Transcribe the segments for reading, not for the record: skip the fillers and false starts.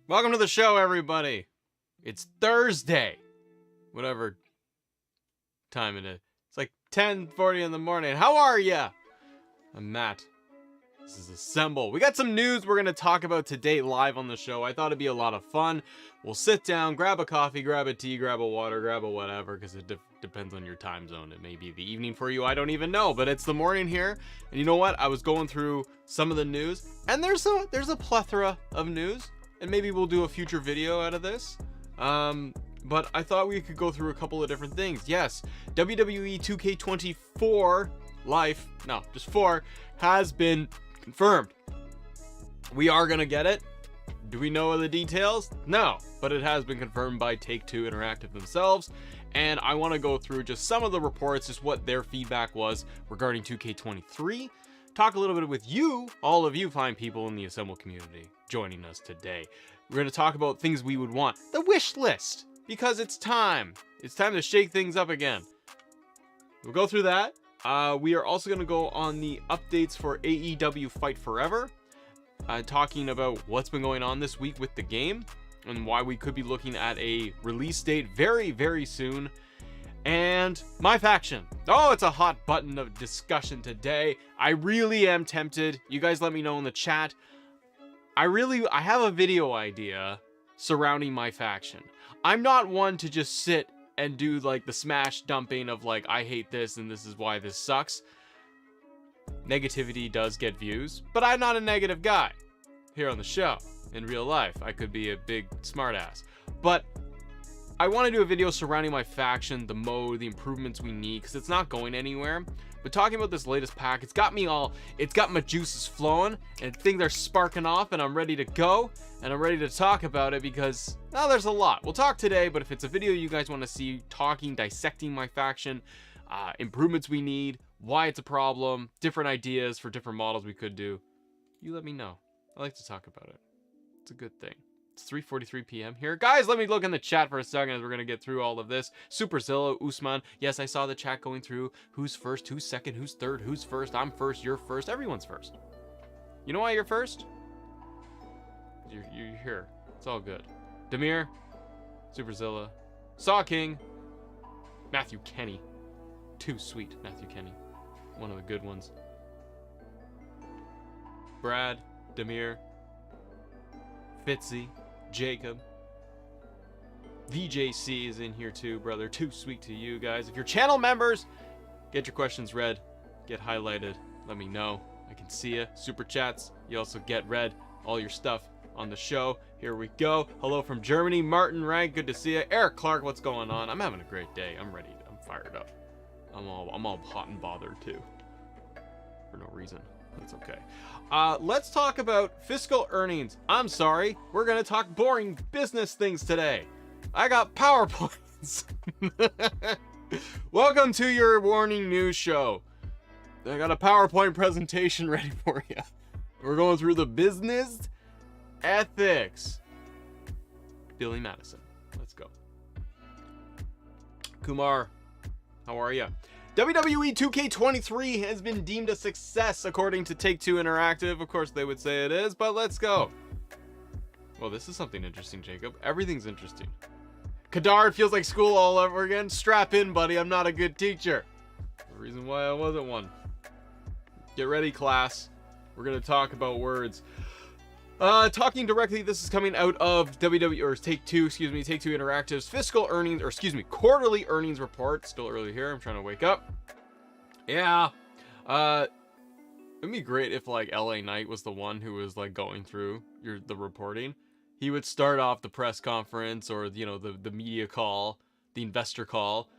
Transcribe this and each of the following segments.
Welcome to the show, everybody. It's Thursday, whatever time it is. It's like 10:40 in the morning. How are ya? I'm Matt. This is Assemble. We got some news we're going to talk about today live on the show. I thought it'd be a lot of fun. We'll sit down, grab a coffee, grab a tea, grab a water, grab a whatever, because it depends on your time zone. It may be the evening for you. I don't even know, but it's the morning here. And you know what? I was going through some of the news, and there's a plethora of news. And maybe we'll do a future video out of this. But I thought we could go through a couple of different things. Yes, WWE 2K24 Life, no, just 4, has been confirmed. We are gonna get it. Do we know the details? No, but it has been confirmed by Take-Two Interactive themselves. And I want to go through just some of the reports, just what their feedback was regarding 2K23. Talk a little bit with you, all of you fine people in the Assemble community joining us today. We're going to talk about things we would want, the wish list, because it's time to shake things up again. We'll go through that. We are also going to go on the updates for AEW Fight Forever, talking about what's been going on this week with the game and why we could be looking at a release date very, very soon. And MyFaction. Oh, it's a hot button of discussion today. I really am tempted. You guys let me know in the chat. I have a video idea surrounding MyFaction. I'm not one to just sit and do like the smash dumping of like, I hate this and this is why this sucks. Negativity does get views, but I'm not a negative guy here on the show. In real life, I could be a big smartass. But I want to do a video surrounding MyFaction, the mode, the improvements we need, because it's not going anywhere. But talking about this latest pack, it's got my juices flowing, and things are sparking off, and I'm ready to go, and I'm ready to talk about it because, well, there's a lot. We'll talk today, but if it's a video you guys want to see, dissecting MyFaction, improvements we need, why it's a problem, different ideas for different models we could do, you let me know. I like to talk about it. It's a good thing. It's 3:43 p.m. here. Guys, let me look in the chat for a second as we're going to get through all of this. Superzilla, Usman. Yes, I saw the chat going through. Who's first? Who's second? Who's third? Who's first? I'm first. You're first. Everyone's first. You know why you're first? You're here. It's all good. Demir, Superzilla, Saw King, Matthew Kenny. Too sweet, Matthew Kenny. One of the good ones. Brad, Demir, Fitzy, Jacob, VJC is in here too, brother. Too sweet to you guys. If you're channel members, get your questions read, get highlighted, let me know. I can see you. Super chats, you also get read. All your stuff on the show. Here we go. Hello from Germany, Martin Rank, good to see you. Eric Clark, what's going on? I'm having a great day. I'm ready. I'm fired up. I'm all hot and bothered too, for no reason. That's okay. Let's talk about fiscal earnings. I'm sorry, we're gonna talk boring business things today. I got PowerPoints. Welcome to your morning news show. I got a PowerPoint presentation ready for you. We're going through the business ethics. Billy Madison, let's go. Kumar, how are you? WWE 2K23 has been deemed a success according to Take-Two Interactive. Of course they would say it is, but let's go. Well, this is something interesting, Jacob. Everything's interesting. Kadar, it feels like school all over again. Strap in, buddy. I'm not a good teacher. The reason why I wasn't one. Get ready, class. We're going to talk about words. Talking directly, this is coming out of Take-Two Interactive's fiscal earnings, quarterly earnings report. Still early here, I'm trying to wake up. Yeah. It'd be great if like LA Knight was the one who was like going through the reporting. He would start off the press conference or, you know, the media call, the investor call,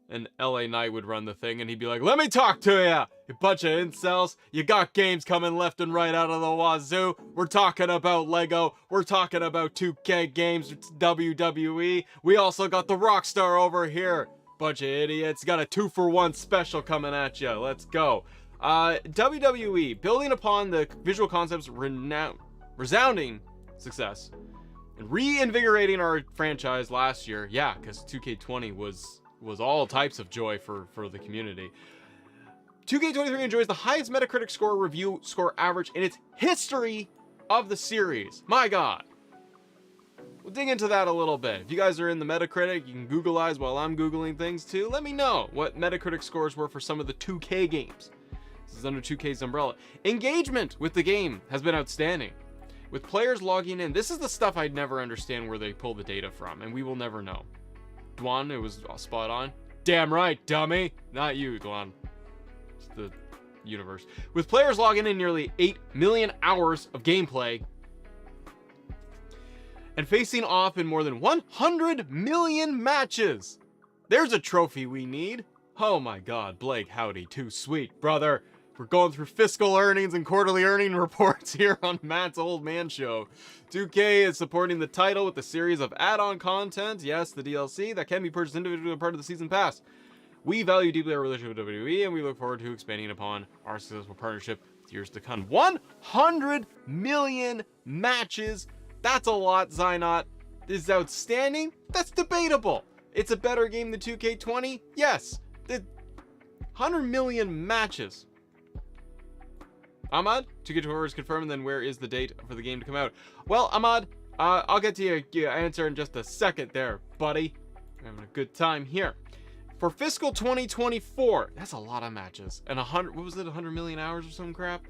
and LA Knight would run the thing and he'd be like, let me talk to ya, you bunch of incels. You got games coming left and right out of the wazoo. We're talking about Lego. We're talking about 2K games. It's WWE. We also got the Rockstar over here. Bunch of idiots. Got a 2-for-1 special coming at you. Let's go. WWE, building upon the visual concept's resounding success and reinvigorating our franchise last year. Yeah, because 2K20 was all types of joy for the community. 2K23 enjoys the highest Metacritic score review score average in its history of the series. My God. We'll dig into that a little bit. If you guys are in the Metacritic, you can Googleize while I'm Googling things too. Let me know what Metacritic scores were for some of the 2K games. This is under 2K's umbrella. Engagement with the game has been outstanding. With players logging in, this is the stuff I'd never understand where they pull the data from, and we will never know. Dwan, it was spot on. Damn right, dummy. Not you, Dwan. It's the universe. With players logging in nearly 8 million hours of gameplay and facing off in more than 100 million matches. There's a trophy we need. Oh my god, Blake, howdy, too sweet, brother. We're going through fiscal earnings and quarterly earning reports here on Matt's Old Man Show. 2K is supporting the title with a series of add-on content, yes, the DLC, that can be purchased individually as part of the season pass. We value deeply our relationship with WWE, and we look forward to expanding upon our successful partnership with years to come. 100 million matches. That's a lot, Zynot. This is outstanding. That's debatable. It's a better game than 2K20? Yes. 100 million matches. Ahmad, 2K24 is confirmed, then where is the date for the game to come out? Well, Ahmad, I'll get to your answer in just a second there, buddy. We're having a good time here. For fiscal 2024, that's a lot of matches. And 100 million hours or some crap?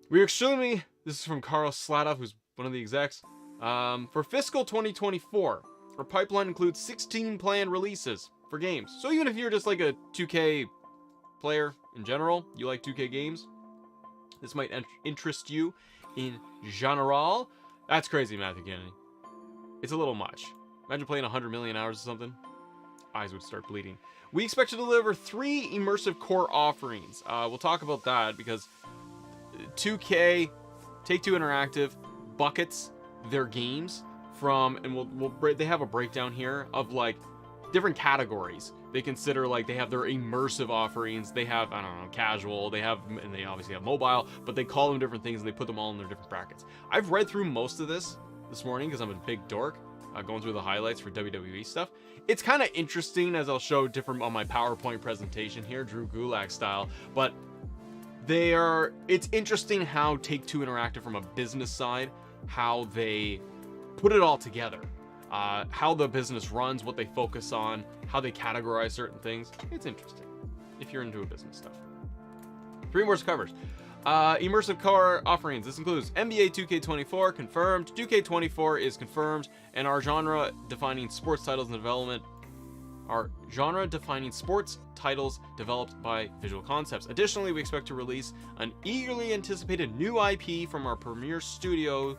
We're extremely, this is from Carl Slatov, who's one of the execs. For fiscal 2024, our pipeline includes 16 planned releases for games. So even if you're just like a 2K player in general, you like 2K games, this might interest you in general. That's crazy, Matthew Kennedy. It's a little much. Imagine playing 100 million hours or something. Eyes would start bleeding. We expect to deliver 3 immersive core offerings. We'll talk about that because 2K, Take-Two Interactive, buckets their games from, and they have a breakdown here of like different categories. They consider, like, they have their immersive offerings, they have, I don't know, casual, and they obviously have mobile, but they call them different things and they put them all in their different brackets. I've read through most of this morning because I'm a big dork, going through the highlights for WWE stuff. It's kind of interesting, as I'll show different on my PowerPoint presentation here, Drew Gulak style, but it's interesting how Take-Two Interactive from a business side, how they put it all together. How the business runs, what they focus on, how they categorize certain things. It's interesting if you're into business stuff. 3 more covers. Immersive core offerings. This includes NBA 2K24 confirmed, 2K24 is confirmed, and our genre-defining sports titles in development. Our genre-defining sports titles developed by Visual Concepts. Additionally, we expect to release an eagerly anticipated new IP from our premier studio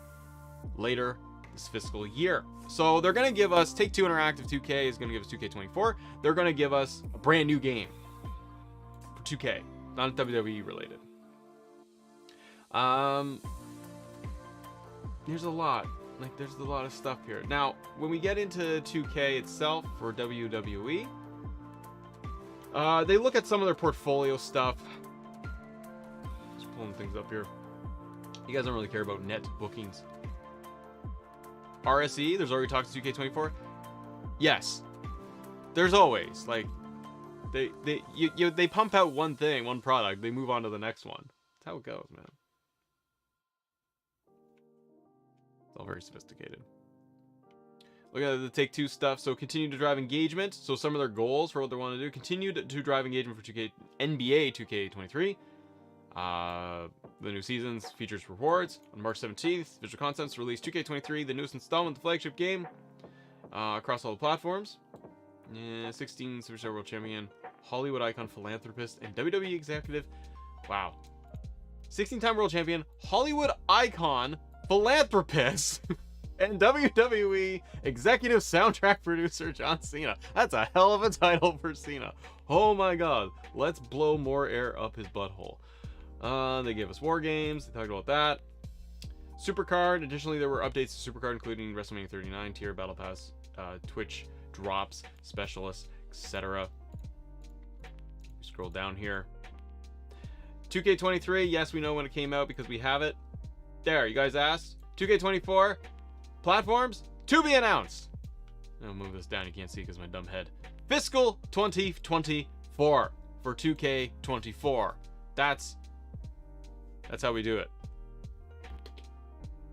later this fiscal year. So they're going to give us, Take-Two Interactive 2K is going to give us 2K24. They're going to give us a brand new game for 2K, not WWE related. There's a lot. There's a lot of stuff here. Now, when we get into 2K itself for WWE, they look at some of their portfolio stuff. Just pulling things up here. You guys don't really care about net bookings. RSE, there's already talked to 2K24. Yes, there's always, like, they pump out one thing, one product, they move on to the next one. That's how it goes, man. It's all very sophisticated. Look at the Take-Two stuff. So continue to drive engagement. So some of their goals for what they want to do: continue to drive engagement for 2K NBA 2K23. The new season's features rewards. On March 17th, Visual Concepts released 2K23, the newest installment, the flagship game, across all the platforms. 16 Superstar World Champion, Hollywood icon, philanthropist, and WWE executive. Wow. 16-time World Champion, Hollywood icon, philanthropist, and WWE executive soundtrack producer John Cena. That's a hell of a title for Cena. Oh my god. Let's blow more air up his butthole. They gave us War Games. They talked about that. Supercard. Additionally, there were updates to Supercard, including WrestleMania 39, tier Battle Pass, Twitch drops, specialists, etc. Scroll down here. 2K23. Yes, we know when it came out because we have it. There, you guys asked. 2K24 platforms to be announced. I'll move this down. You can't see because my dumb head. Fiscal 2024 for 2K24. That's how we do it.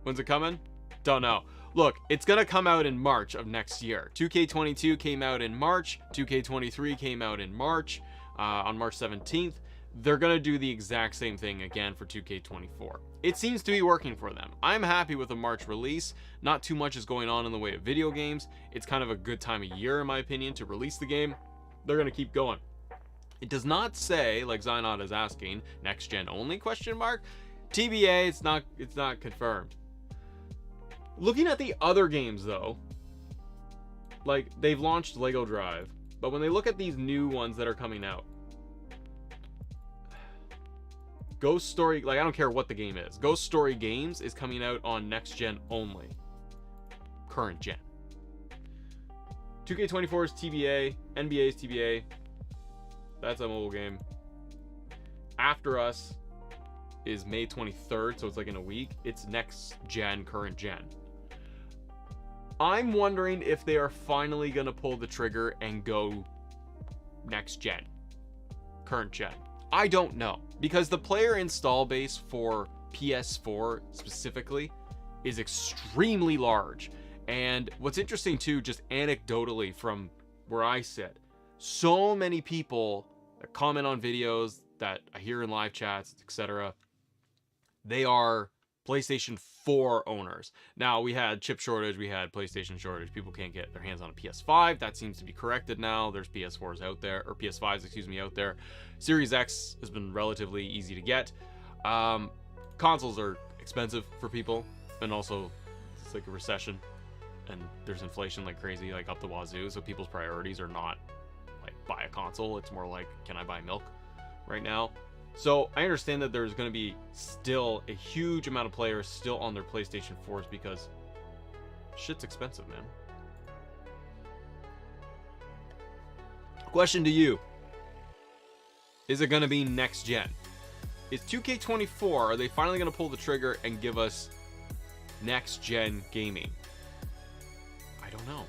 When's it coming? Don't know. look, it's going to come out in March of next year. 2K22 came out in March. 2K23 came out in March, on March 17th. They're going to do the exact same thing again for 2K24. It seems to be working for them. I'm happy with the March release. Not too much is going on in the way of video games. It's kind of a good time of year, in my opinion, to release the game. They're going to keep going. It does not say, like Zynod is asking, next gen only, question mark. TBA, it's not confirmed. Looking at the other games though, like they've launched Lego Drive, but when they look at these new ones that are coming out, Ghost Story, like I don't care what the game is, Ghost Story Games is coming out on next gen only, current gen. 2K24 is TBA, NBA is TBA, that's a mobile game. After Us is May 23rd, so it's like in a week. It's next gen, current gen. I'm wondering if they are finally gonna pull the trigger and go next gen, current gen. I don't know, because the player install base for PS4 specifically is extremely large. And what's interesting too, just anecdotally from where I sit, so many people that comment on videos that I hear in live chats, etc., they are PlayStation 4 owners. Now, we had chip shortage, we had PlayStation shortage. People can't get their hands on a PS5. That seems to be corrected now. There's PS4s out there, or PS5s, excuse me, out there. Series X has been relatively easy to get. Consoles are expensive for people, and also it's like a recession, and there's inflation like crazy, like up the wazoo. So people's priorities are not like buy a console. It's more like, can I buy milk right now? So I understand that there's going to be still a huge amount of players still on their PlayStation 4s because shit's expensive, man. Question to you. Is it going to be next gen? Is 2K24, are they finally going to pull the trigger and give us next gen gaming? I don't know.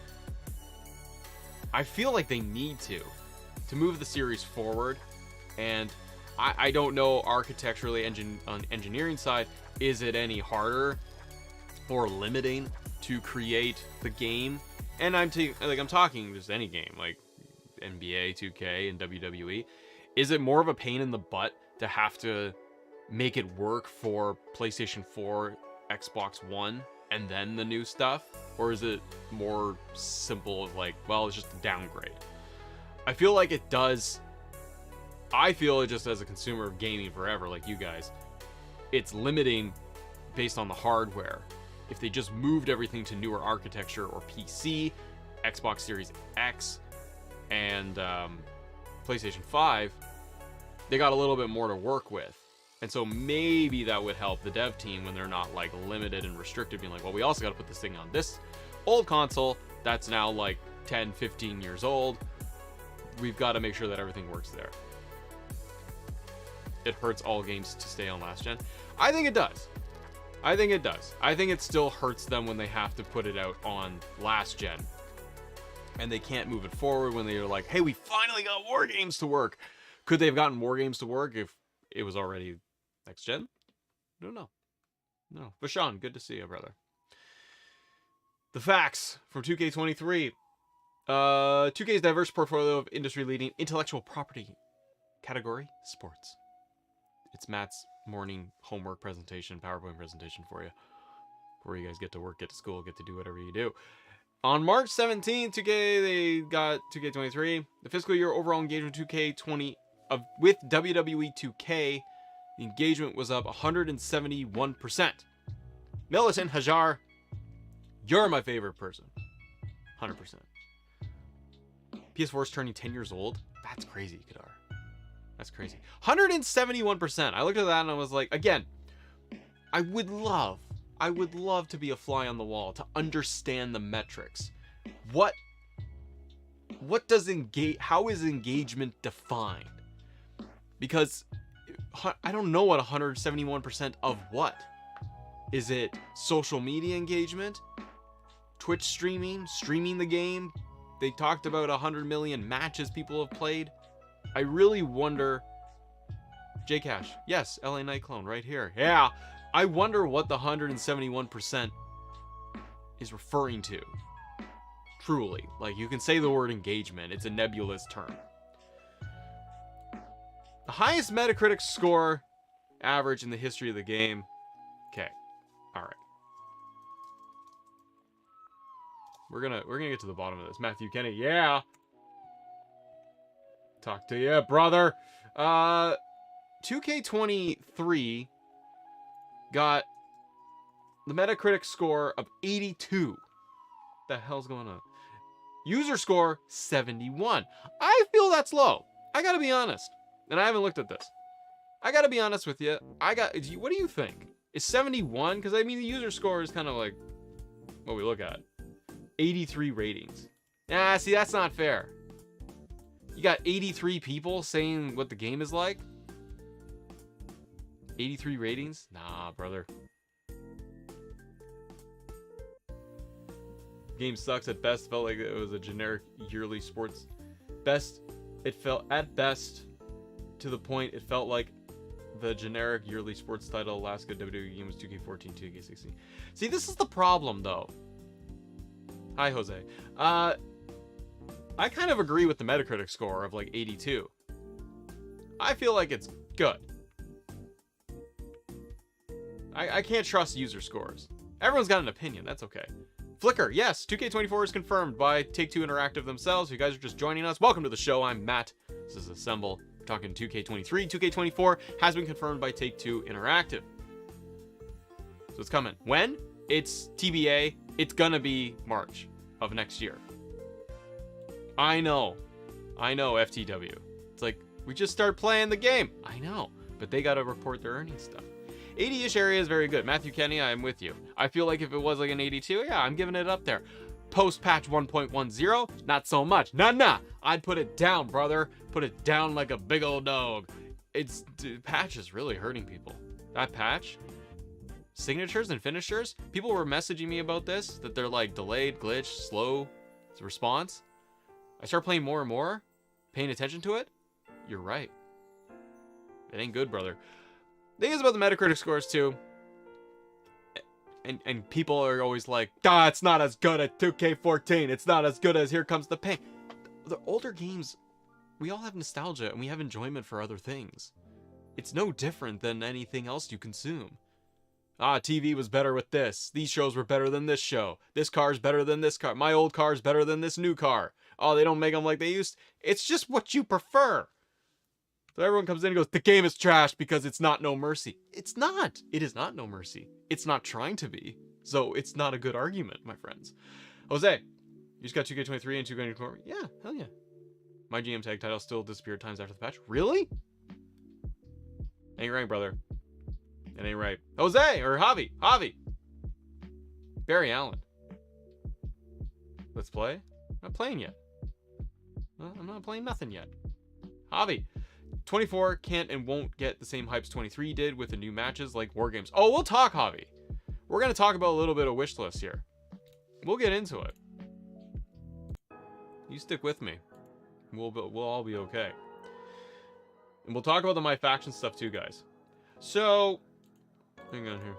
I feel like they need to move the series forward, and I don't know architecturally, on engineering side, is it any harder or limiting to create the game? And I'm talking just any game like NBA, 2K, and WWE. Is it more of a pain in the butt to have to make it work for PlayStation 4, Xbox One, and then the new stuff? Or is it more simple of like, well, it's just a downgrade? I feel like it does. I feel it just as a consumer of gaming forever, like you guys, it's limiting based on the hardware. If they just moved everything to newer architecture or PC, Xbox Series X, and PlayStation 5, they got a little bit more to work with. And so maybe that would help the dev team when they're not like limited and restricted, being like, well, we also got to put this thing on this old console that's now like 10, 15 years old. We've got to make sure that everything works there. It hurts all games to stay on last gen. I think it does. I think it does. I think it still hurts them when they have to put it out on last gen and they can't move it forward when they're like, hey, we finally got war games to work. Could they have gotten war games to work if it was already next gen? I don't know. No. But Sean, good to see you, brother. The facts from 2K23. 2K's diverse portfolio of industry-leading intellectual property category, sports. It's Matt's morning homework presentation, PowerPoint presentation for you, where you guys get to work, get to school, get to do whatever you do. On March 17th, 2K, they got 2K23. The fiscal year overall engagement 2K20 with WWE 2K, the engagement was up 171%. Militant Hajar, you're my favorite person. 100%. PS4 is turning 10 years old. That's crazy, Kadar. That's crazy. 171%. I looked at that and I was like, again, I would love to be a fly on the wall, to understand the metrics. What does how is engagement defined? Because I don't know what 171% of what. Is it social media engagement? Twitch streaming the game? They talked about 100 million matches people have played. I really wonder. Jcash, yes, LA Night Clone right here. Yeah, I wonder what the 171% is referring to. Truly. Like, you can say the word engagement. It's a nebulous term. The highest Metacritic score average in the history of the game. Okay. All right. We're gonna get to the bottom of this. Matthew Kenny, yeah. Talk to you, brother. 2K23 got the Metacritic score of 82. The hell's going on? User score 71. I feel that's low. I gotta be honest. And I haven't looked at this. I gotta be honest with you. What do you think? Is 71? Because I mean, the user score is kind of like what we look at. 83 ratings. Nah, see, that's not fair. You got 83 people saying what the game is like? 83 ratings? Nah, brother. Game sucks at best. Felt like it was a generic yearly sports. It felt at best to the point it felt like the generic yearly sports title. Last good WWE game was 2K14, 2K16. See, this is the problem, though. Hi, Jose. I kind of agree with the Metacritic score of like 82. I feel like it's good. I can't trust user scores. Everyone's got an opinion. That's okay. Flickr, yes, 2K24 is confirmed by Take-Two Interactive themselves. If you guys are just joining us, welcome to the show. I'm Matt. This is Assemble. We're talking 2K23. 2K24 has been confirmed by Take-Two Interactive. So it's coming. When? It's TBA. It's gonna be March of next year. I know, FTW. It's like, we just start playing the game. I know, but they gotta report their earnings stuff. 80-ish area is very good. Matthew Kenny, I'm with you. I feel like if it was like an 82, yeah, I'm giving it up there. Post-patch 1.10, not so much. Nah. I'd put it down, brother. Put it down like a big old dog. Patch is really hurting people. That patch, signatures and finishers, people were messaging me about this, that they're like delayed, glitch, slow response. I start playing more and more, paying attention to it. You're right. It ain't good, brother. The thing is about the Metacritic scores too, and people are always like, it's not as good as 2K14. It's not as good as Here Comes the Pain. The older games, we all have nostalgia and we have enjoyment for other things. It's no different than anything else you consume. TV was better with this. These shows were better than this show. This car's better than this car. My old car's better than this new car. Oh, they don't make them like they used. It's just what you prefer. So everyone comes in and goes, the game is trash because it's not No Mercy. It's not. It is not No Mercy. It's not trying to be. So it's not a good argument, my friends. Jose, you just got 2K23 and 2K24. Yeah, hell yeah. My GM tag title still disappeared times after the patch. Really? Ain't right, brother. It ain't right. Jose or Javi. Barry Allen. Let's play. I'm not playing yet. Well, I'm not playing nothing yet. Javi. 24 can't and won't get the same hypes 23 did with the new matches like War Games. Oh, we'll talk, Javi. We're going to talk about a little bit of wish list here. We'll get into it. You stick with me. We'll all be okay. And we'll talk about the MyFaction stuff too, guys. So, hang on here.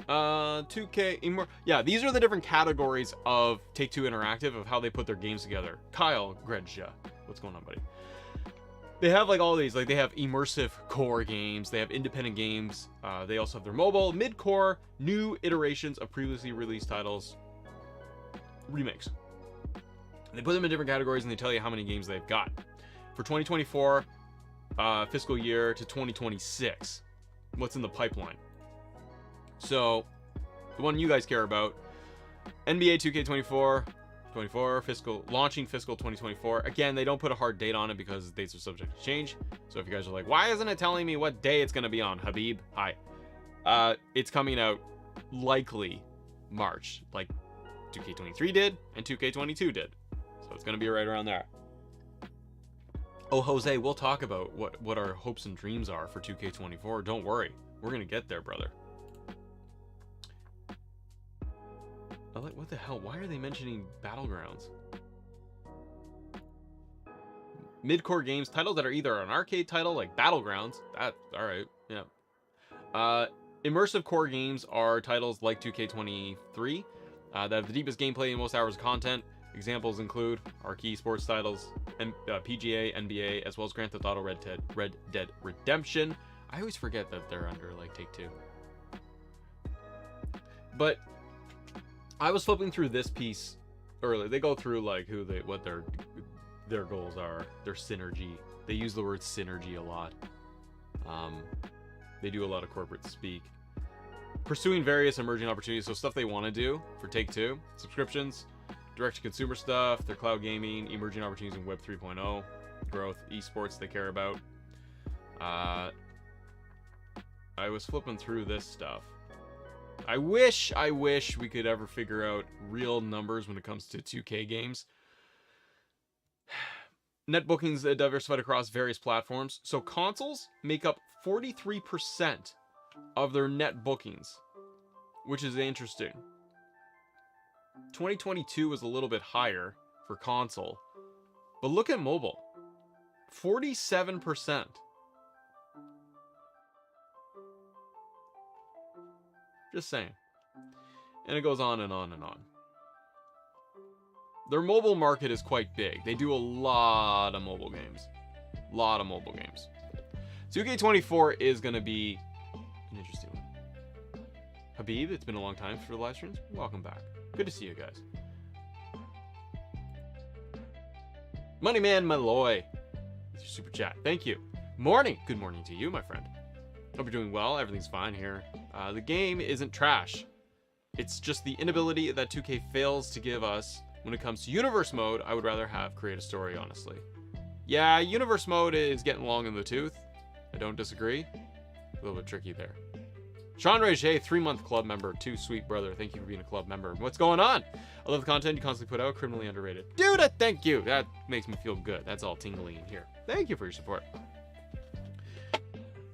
2K yeah, these are the different categories of Take-Two Interactive of how they put their games together. Kyle Gredja, what's going on, buddy? They have like all these, like they have immersive core games, they have independent games, they also have their mobile, mid-core, new iterations of previously released titles, remakes. And they put them in different categories and they tell you how many games they've got. For 2024 fiscal year to 2026, what's in the pipeline. So, the one you guys care about, NBA 2K24, launching fiscal 2024. Again, they don't put a hard date on it because dates are subject to change. So if you guys are like, why isn't it telling me what day it's going to be on? Habib, hi. It's coming out likely March, like 2K23 did and 2K22 did. So it's going to be right around there. Oh, Jose, we'll talk about what our hopes and dreams are for 2K24. Don't worry. We're going to get there, brother. What the hell? Why are they mentioning Battlegrounds? Mid-core games, titles that are either an arcade title like Battlegrounds. That, alright, yeah. Immersive core games are titles like 2K23 that have the deepest gameplay and most hours of content. Examples include marquee sports titles, PGA, NBA, as well as Grand Theft Auto Red Dead Redemption. I always forget that they're under like Take-Two. But I was flipping through this piece earlier. They go through like what their goals are, their synergy. They use the word synergy a lot. They do a lot of corporate speak. Pursuing various emerging opportunities, so stuff they want to do for Take-Two, subscriptions, direct-to-consumer stuff, their cloud gaming, emerging opportunities in Web 3.0, growth, esports they care about. I was flipping through this stuff. I wish we could ever figure out real numbers when it comes to 2K games. Net bookings diversified across various platforms. So consoles make up 43% of their net bookings, which is interesting. 2022 was a little bit higher for console, but look at mobile. 47%. Just saying. And it goes on and on and on. Their mobile market is quite big. They do a lot of mobile games. 2K24 is going to be an interesting one. Habib, it's been a long time for the live streams. Welcome back. Good to see you guys. Moneyman Malloy, with your super chat. Thank you. Morning. Good morning to you, my friend. Hope you're doing well. Everything's fine here. The game isn't trash. It's just the inability that 2K fails to give us when it comes to universe mode. I would rather have create a story, honestly. Yeah, universe mode is getting long in the tooth. I don't disagree. A little bit tricky there. Sean Roger, 3-month club member. Too sweet, brother. Thank you for being a club member. What's going on? I love the content you constantly put out. Criminally underrated. Dude, thank you. That makes me feel good. That's all tingly in here. Thank you for your support.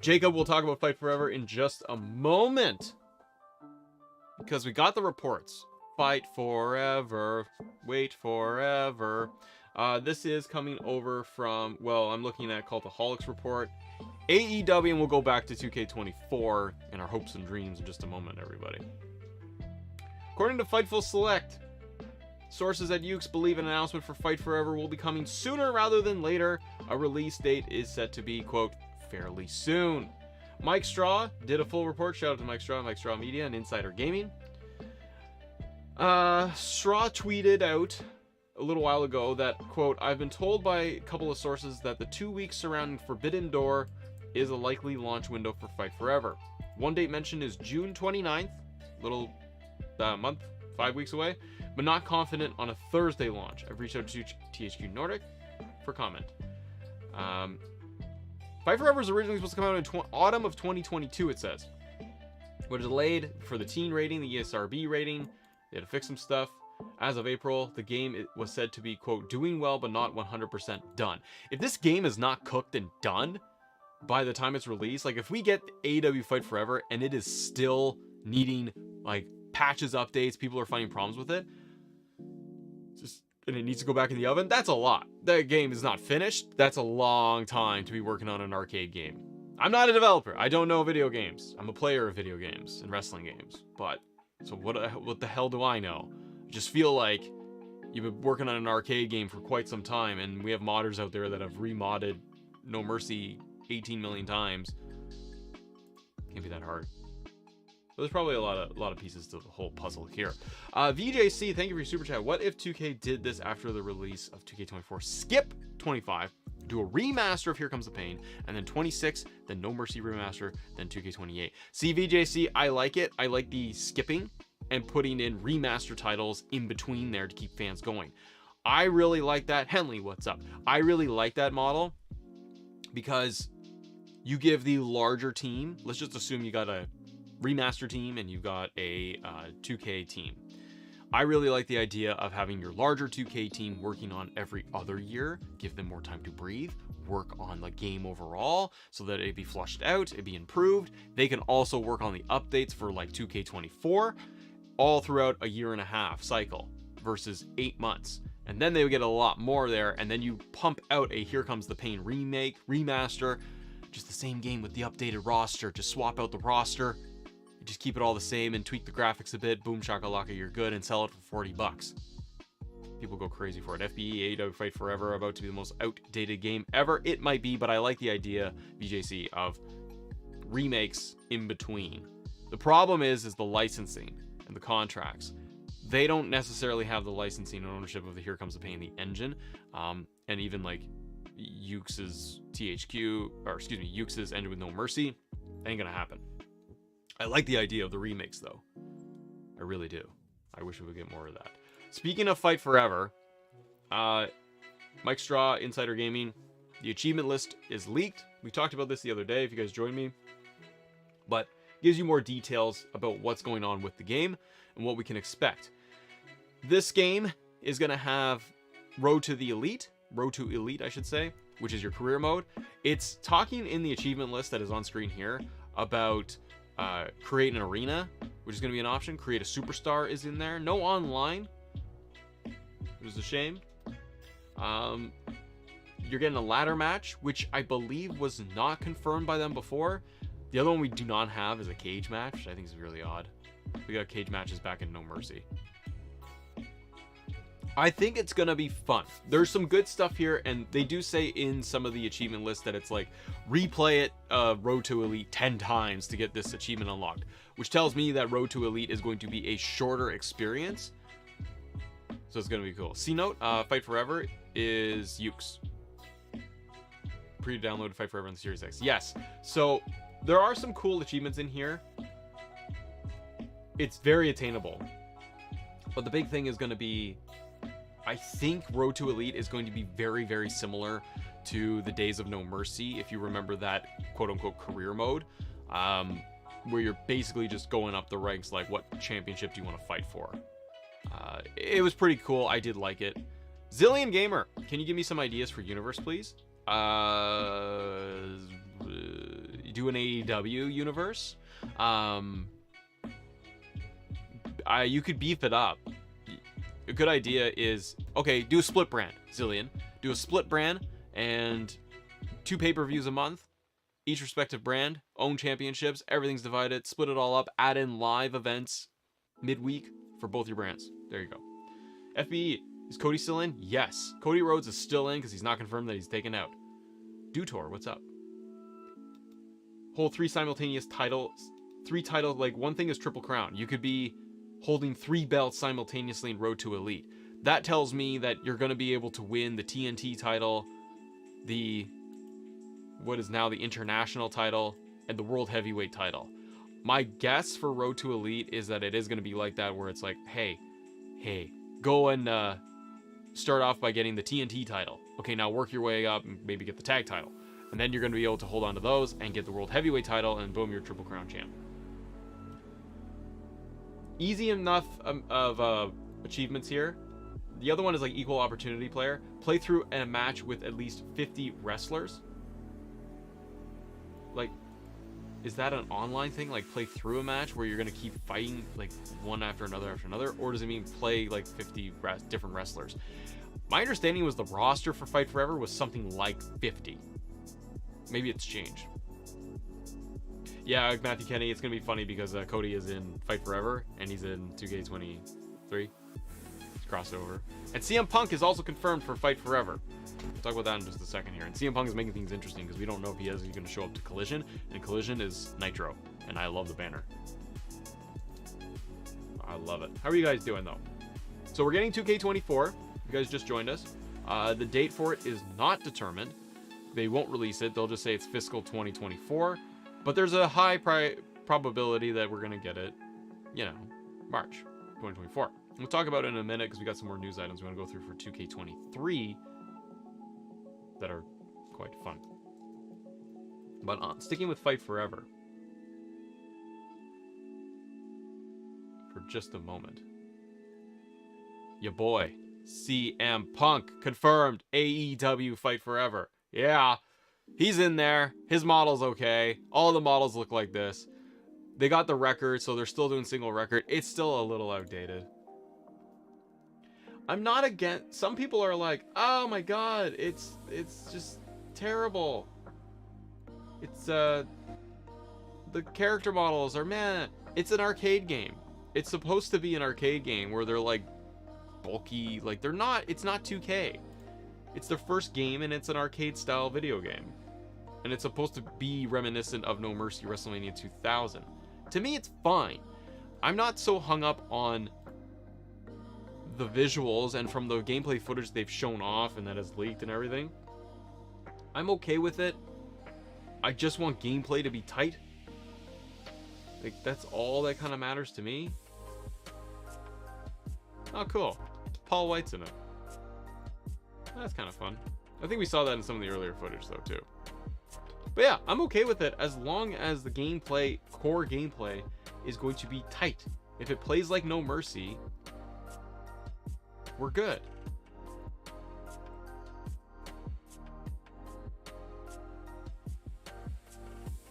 Jacob, we'll talk about Fight Forever in just a moment, because we got the reports. Fight Forever. Wait forever. This is coming over from, well, I'm looking at Cultaholics report. AEW, and we'll go back to 2K24 and our hopes and dreams in just a moment, everybody. According to Fightful Select, sources at Ukes believe an announcement for Fight Forever will be coming sooner rather than later. A release date is set to be, quote, fairly soon. Mike Straw did a full report. Shout out to Mike Straw Media, and Insider Gaming. Straw tweeted out a little while ago that, quote, I've been told by a couple of sources that the 2 weeks surrounding Forbidden Door is a likely launch window for Fight Forever. One date mentioned is June 29th, little month, 5 weeks away, but not confident on a Thursday launch. I've reached out to THQ Nordic for comment. Fight Forever was originally supposed to come out in autumn of 2022, it says. But delayed for the teen rating, the ESRB rating. They had to fix some stuff. As of April, the game was said to be, quote, doing well but not 100% done. If this game is not cooked and done by the time it's released, like if we get AEW Fight Forever and it is still needing like patches, updates, people are finding problems with it, and it needs to go back in the oven, that's a lot. That game is not finished. That's a long time to be working on an arcade game. I'm not a developer. I don't know video games. I'm a player of video games and wrestling games. But, so what the hell do I know? I just feel like you've been working on an arcade game for quite some time, and we have modders out there that have remodded No Mercy 18 million times. Can't be that hard. But there's probably a lot of pieces to the whole puzzle here. VJC, thank you for your super chat. What if 2K did this after the release of 2K24? Skip 25, do a remaster of Here Comes the Pain, and then 26, then No Mercy remaster, then 2K28. See, VJC, I like it. I like the skipping and putting in remaster titles in between there to keep fans going. I really like that. Henley, what's up? I really like that model because you give the larger team, let's just assume you got a remaster team and you've got a 2K team. I really like the idea of having your larger 2K team working on every other year, give them more time to breathe, work on the game overall so that it be flushed out, it be improved. They can also work on the updates for like 2K24 all throughout a 1.5-year cycle versus 8 months. And then they would get a lot more there, and then you pump out a Here Comes the Pain remake, remaster, just the same game with the updated roster, just swap out the roster. just keep it all the same and tweak the graphics a bit. Boom shakalaka, you're good, and sell it for $40. People go crazy for it. FBE, AEW Fight Forever, about to be the most outdated game ever. It might be, but I like the idea, VJC, of remakes in between. The problem is the licensing and the contracts. They don't necessarily have the licensing and ownership of the Here Comes the Pain, the engine, and even like Yuke's Yuke's Ended with No Mercy. Ain't gonna happen. I like the idea of the remakes though. I really do. I wish we would get more of that. Speaking of Fight Forever, Mike Straw, Insider Gaming, the achievement list is leaked. We talked about this the other day if you guys joined me. But gives you more details about what's going on with the game and what we can expect. This game is going to have Road to Elite, I should say, which is your career mode. It's talking in the achievement list that is on screen here about create an arena, which is going to be an option. Create a superstar is in there. No online, which is a shame. You're getting a ladder match, which I believe was not confirmed by them before. The other one we do not have is a cage match, which I think is really odd. We got cage matches back in No Mercy. I think it's gonna be fun. There's some good stuff here, and they do say in some of the achievement lists that it's like replay it Road to Elite 10 times to get this achievement unlocked, which tells me that Road to Elite is going to be a shorter experience. So it's gonna be cool. C-Note, Fight Forever is Yuke's. Pre-downloaded Fight Forever on the Series X. Yes. So there are some cool achievements in here. It's very attainable. But the big thing is going to be, I think Road to Elite is going to be very, very similar to the Days of No Mercy, if you remember that quote-unquote career mode, where you're basically just going up the ranks, like what championship do you want to fight for. It was pretty cool. I did like it. Zillion Gamer, can you give me some ideas for Universe, please? Do an AEW universe. You could beef it up. A good idea is, okay, do a split brand, Zillion. Do a split brand and 2 pay-per-views a month, each respective brand, own championships, everything's divided, split it all up, add in live events midweek for both your brands. There you go. FBE, is Cody still in? Yes. Cody Rhodes is still in because he's not confirmed that he's taken out. Dutor, what's up? Hold 3 simultaneous titles. 3 titles, like one thing is Triple Crown. You could be holding 3 belts simultaneously in Road to Elite. That tells me that you're going to be able to win the TNT title, what is now the International title, and the World Heavyweight title. My guess for Road to Elite is that it is going to be like that, where it's like, hey, go and start off by getting the TNT title. Okay, now work your way up and maybe get the tag title. And then you're going to be able to hold on to those and get the World Heavyweight title, and boom, you're Triple Crown champ. Easy enough of achievements here. The other one is like equal opportunity player. Play through a match with at least 50 wrestlers. Like, is that an online thing? Like play through a match where you're going to keep fighting like one after another? Or does it mean play like 50 different wrestlers? My understanding was the roster for Fight Forever was something like 50. Maybe it's changed. Yeah, Matthew Kenny, it's going to be funny because Cody is in Fight Forever and he's in 2K23. It's crossover. And CM Punk is also confirmed for Fight Forever. We'll talk about that in just a second here. And CM Punk is making things interesting because we don't know if he's going to show up to Collision. And Collision is Nitro. And I love the banner. I love it. How are you guys doing, though? So we're getting 2K24. You guys just joined us. The date for it is not determined. They won't release it. They'll just say it's fiscal 2024. But there's a high probability that we're going to get it, March 2024. We'll talk about it in a minute because we got some more news items we want to go through for 2K23 that are quite fun. But sticking with Fight Forever for just a moment. Ya boy, CM Punk confirmed AEW Fight Forever. Yeah, he's in there. His model's okay. All the models look like this. They got the record, so they're still doing single record. It's still a little outdated. I'm not against. Some people are like, "Oh my god, it's just terrible. It's the character models are meh." It's an arcade game. It's supposed to be an arcade game where they're like bulky, like they're not, it's not 2K. It's their first game and it's an arcade style video game. And it's supposed to be reminiscent of No Mercy WrestleMania 2000. To me, it's fine. I'm not so hung up on the visuals and from the gameplay footage they've shown off and that has leaked and everything. I'm okay with it. I just want gameplay to be tight. Like, that's all that kind of matters to me. Oh, cool. Paul White's in it. That's kind of fun. I think we saw that in some of the earlier footage, though, too. But yeah, I'm okay with it as long as the gameplay, core gameplay, is going to be tight. If it plays like No Mercy, we're good.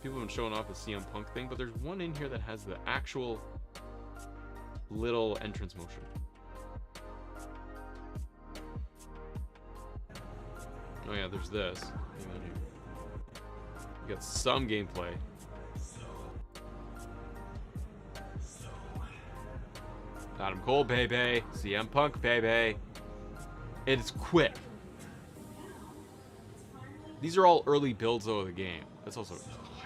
People have been showing off the CM Punk thing, but there's one in here that has the actual little entrance motion. Oh yeah, there's this. You got some gameplay. Adam Cole, baby. CM Punk, baby. It's quick. These are all early builds, though, of the game. That's also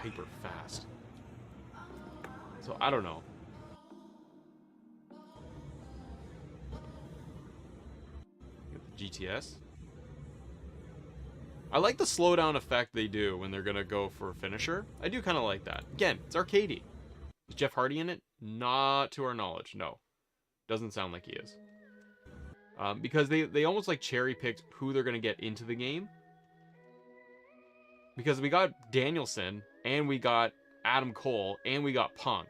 hyper fast. So, I don't know. The GTS. I like the slowdown effect they do when they're going to go for a finisher. I do kind of like that. Again, it's arcadey. Is Jeff Hardy in it? Not to our knowledge, no. Doesn't sound like he is. Because they almost like cherry picked who they're going to get into the game. Because we got Danielson, and we got Adam Cole, and we got Punk.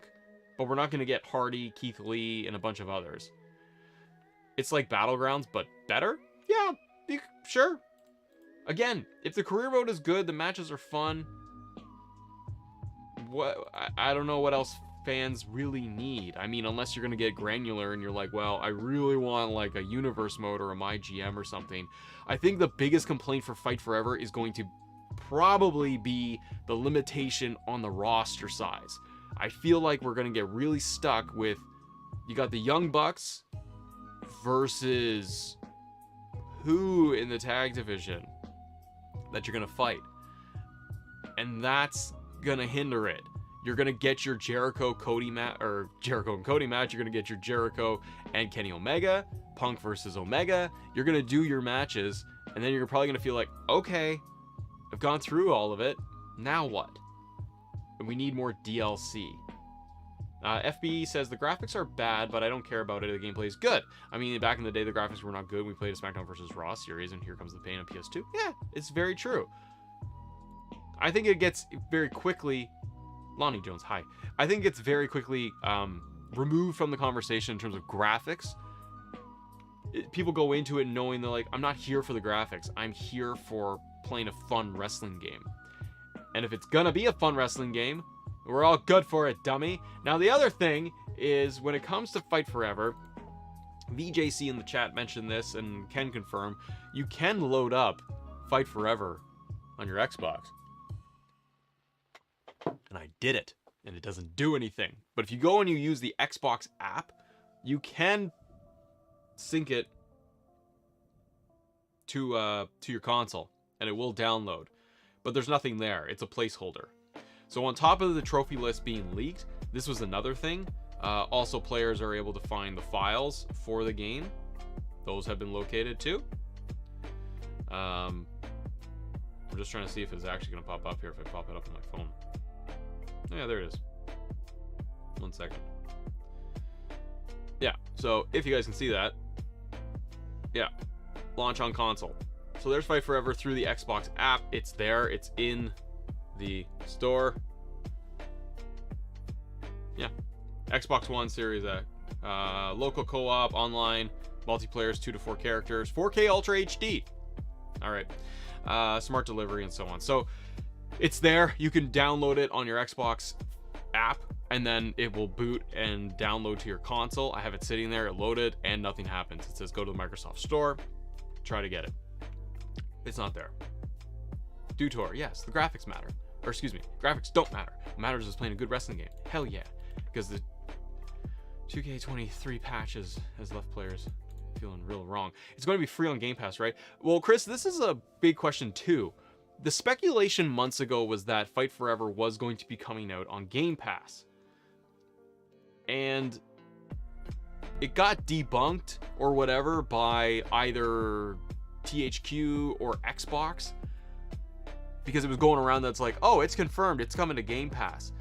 But we're not going to get Hardy, Keith Lee, and a bunch of others. It's like Battlegrounds, but better? Yeah, sure. Again, if the career mode is good, the matches are fun. I don't know what else fans really need. I mean, unless you're going to get granular and you're like, well, I really want like a universe mode or a MyGM or something. I think the biggest complaint for Fight Forever is going to probably be the limitation on the roster size. I feel like we're going to get really stuck with, you got the Young Bucks versus who in the tag division that you're going to fight. And that's going to hinder it. You're going to get your Jericho-Cody match, or Jericho and Cody match. You're going to get your Jericho and Kenny Omega, Punk versus Omega. You're going to do your matches, and then you're probably going to feel like, okay, I've gone through all of it. Now what? And we need more DLC. FBE says, the graphics are bad, but I don't care about it. The gameplay is good. I mean, back in the day, the graphics were not good. We played a SmackDown vs. Raw series, and Here Comes the Pain on PS2. Yeah, it's very true. I think it gets very quickly... Lonnie Jones, hi. I think it's very quickly removed from the conversation in terms of graphics. People go into it knowing they're like, I'm not here for the graphics. I'm here for playing a fun wrestling game. And if it's gonna be a fun wrestling game, we're all good for it, dummy. Now, the other thing is, when it comes to Fight Forever, VJC in the chat mentioned this and can confirm, you can load up Fight Forever on your Xbox. And I did it, and it doesn't do anything. But if you go and you use the Xbox app, you can sync it to your console, and it will download. But there's nothing there. It's a placeholder. So on top of the trophy list being leaked, this was another thing. Also, players are able to find the files for the game. Those have been located too. I'm just trying to see if it's actually going to pop up here if I pop it up on my phone. Yeah, there it is. 1 second. Yeah, so if you guys can see that, yeah, launch on console. So there's Fight Forever through the Xbox app. It's there. It's in the store. Yeah, Xbox One, Series X. Local co-op, online, multiplayers, 2 to 4 characters, 4K Ultra HD. All right, smart delivery and so on. So it's there. You can download it on your Xbox app, and then it will boot and download to your console. I have it sitting there, it loaded, and nothing happens. It says go to the Microsoft Store, try to get it. It's not there. Dutor, yes, the graphics matter. Or excuse me, graphics don't matter. What matters is playing a good wrestling game. Hell yeah. Because the 2K23 patches has left players feeling real wrong. It's going to be free on Game Pass, right? Well, Chris, this is a big question too. The speculation months ago was that Fight Forever was going to be coming out on Game Pass. And it got debunked or whatever by either THQ or Xbox, because it was going around that's like, oh, it's confirmed, it's coming to Game Pass.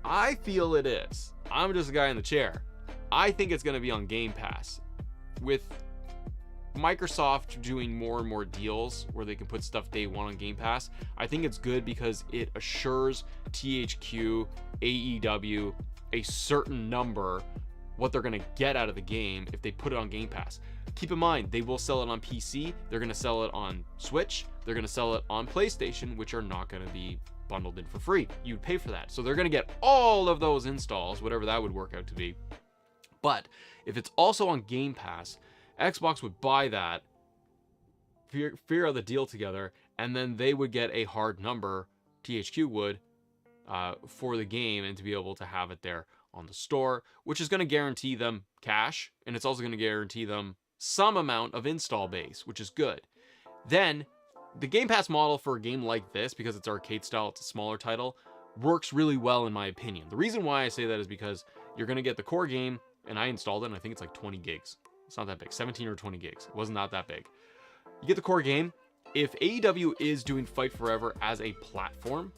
I feel it is. I'm just a guy in the chair. I think it's going to be on Game Pass. With Microsoft doing more and more deals where they can put stuff day one on Game Pass, I think it's good because it assures THQ, AEW, a certain number what they're going to get out of the game if they put it on Game Pass. Keep in mind, they will sell it on PC, they're going to sell it on Switch, they're going to sell it on PlayStation, which are not going to be bundled in for free. You'd pay for that. So they're going to get all of those installs, whatever that would work out to be. But if it's also on Game Pass, Xbox would buy that, figure out the deal together, and then they would get a hard number, THQ would, for the game, and to be able to have it there on the store, which is going to guarantee them cash, and it's also going to guarantee them some amount of install base, which is good. Then the Game Pass model for a game like this, because it's arcade style, it's a smaller title, works really well in my opinion. The reason why I say that is because you're going to get the core game, and I installed it, and I think it's like 20 gigs. It's not that big, 17 or 20 gigs. It was not that big. You get the core game. If AEW is doing Fight Forever as a platform,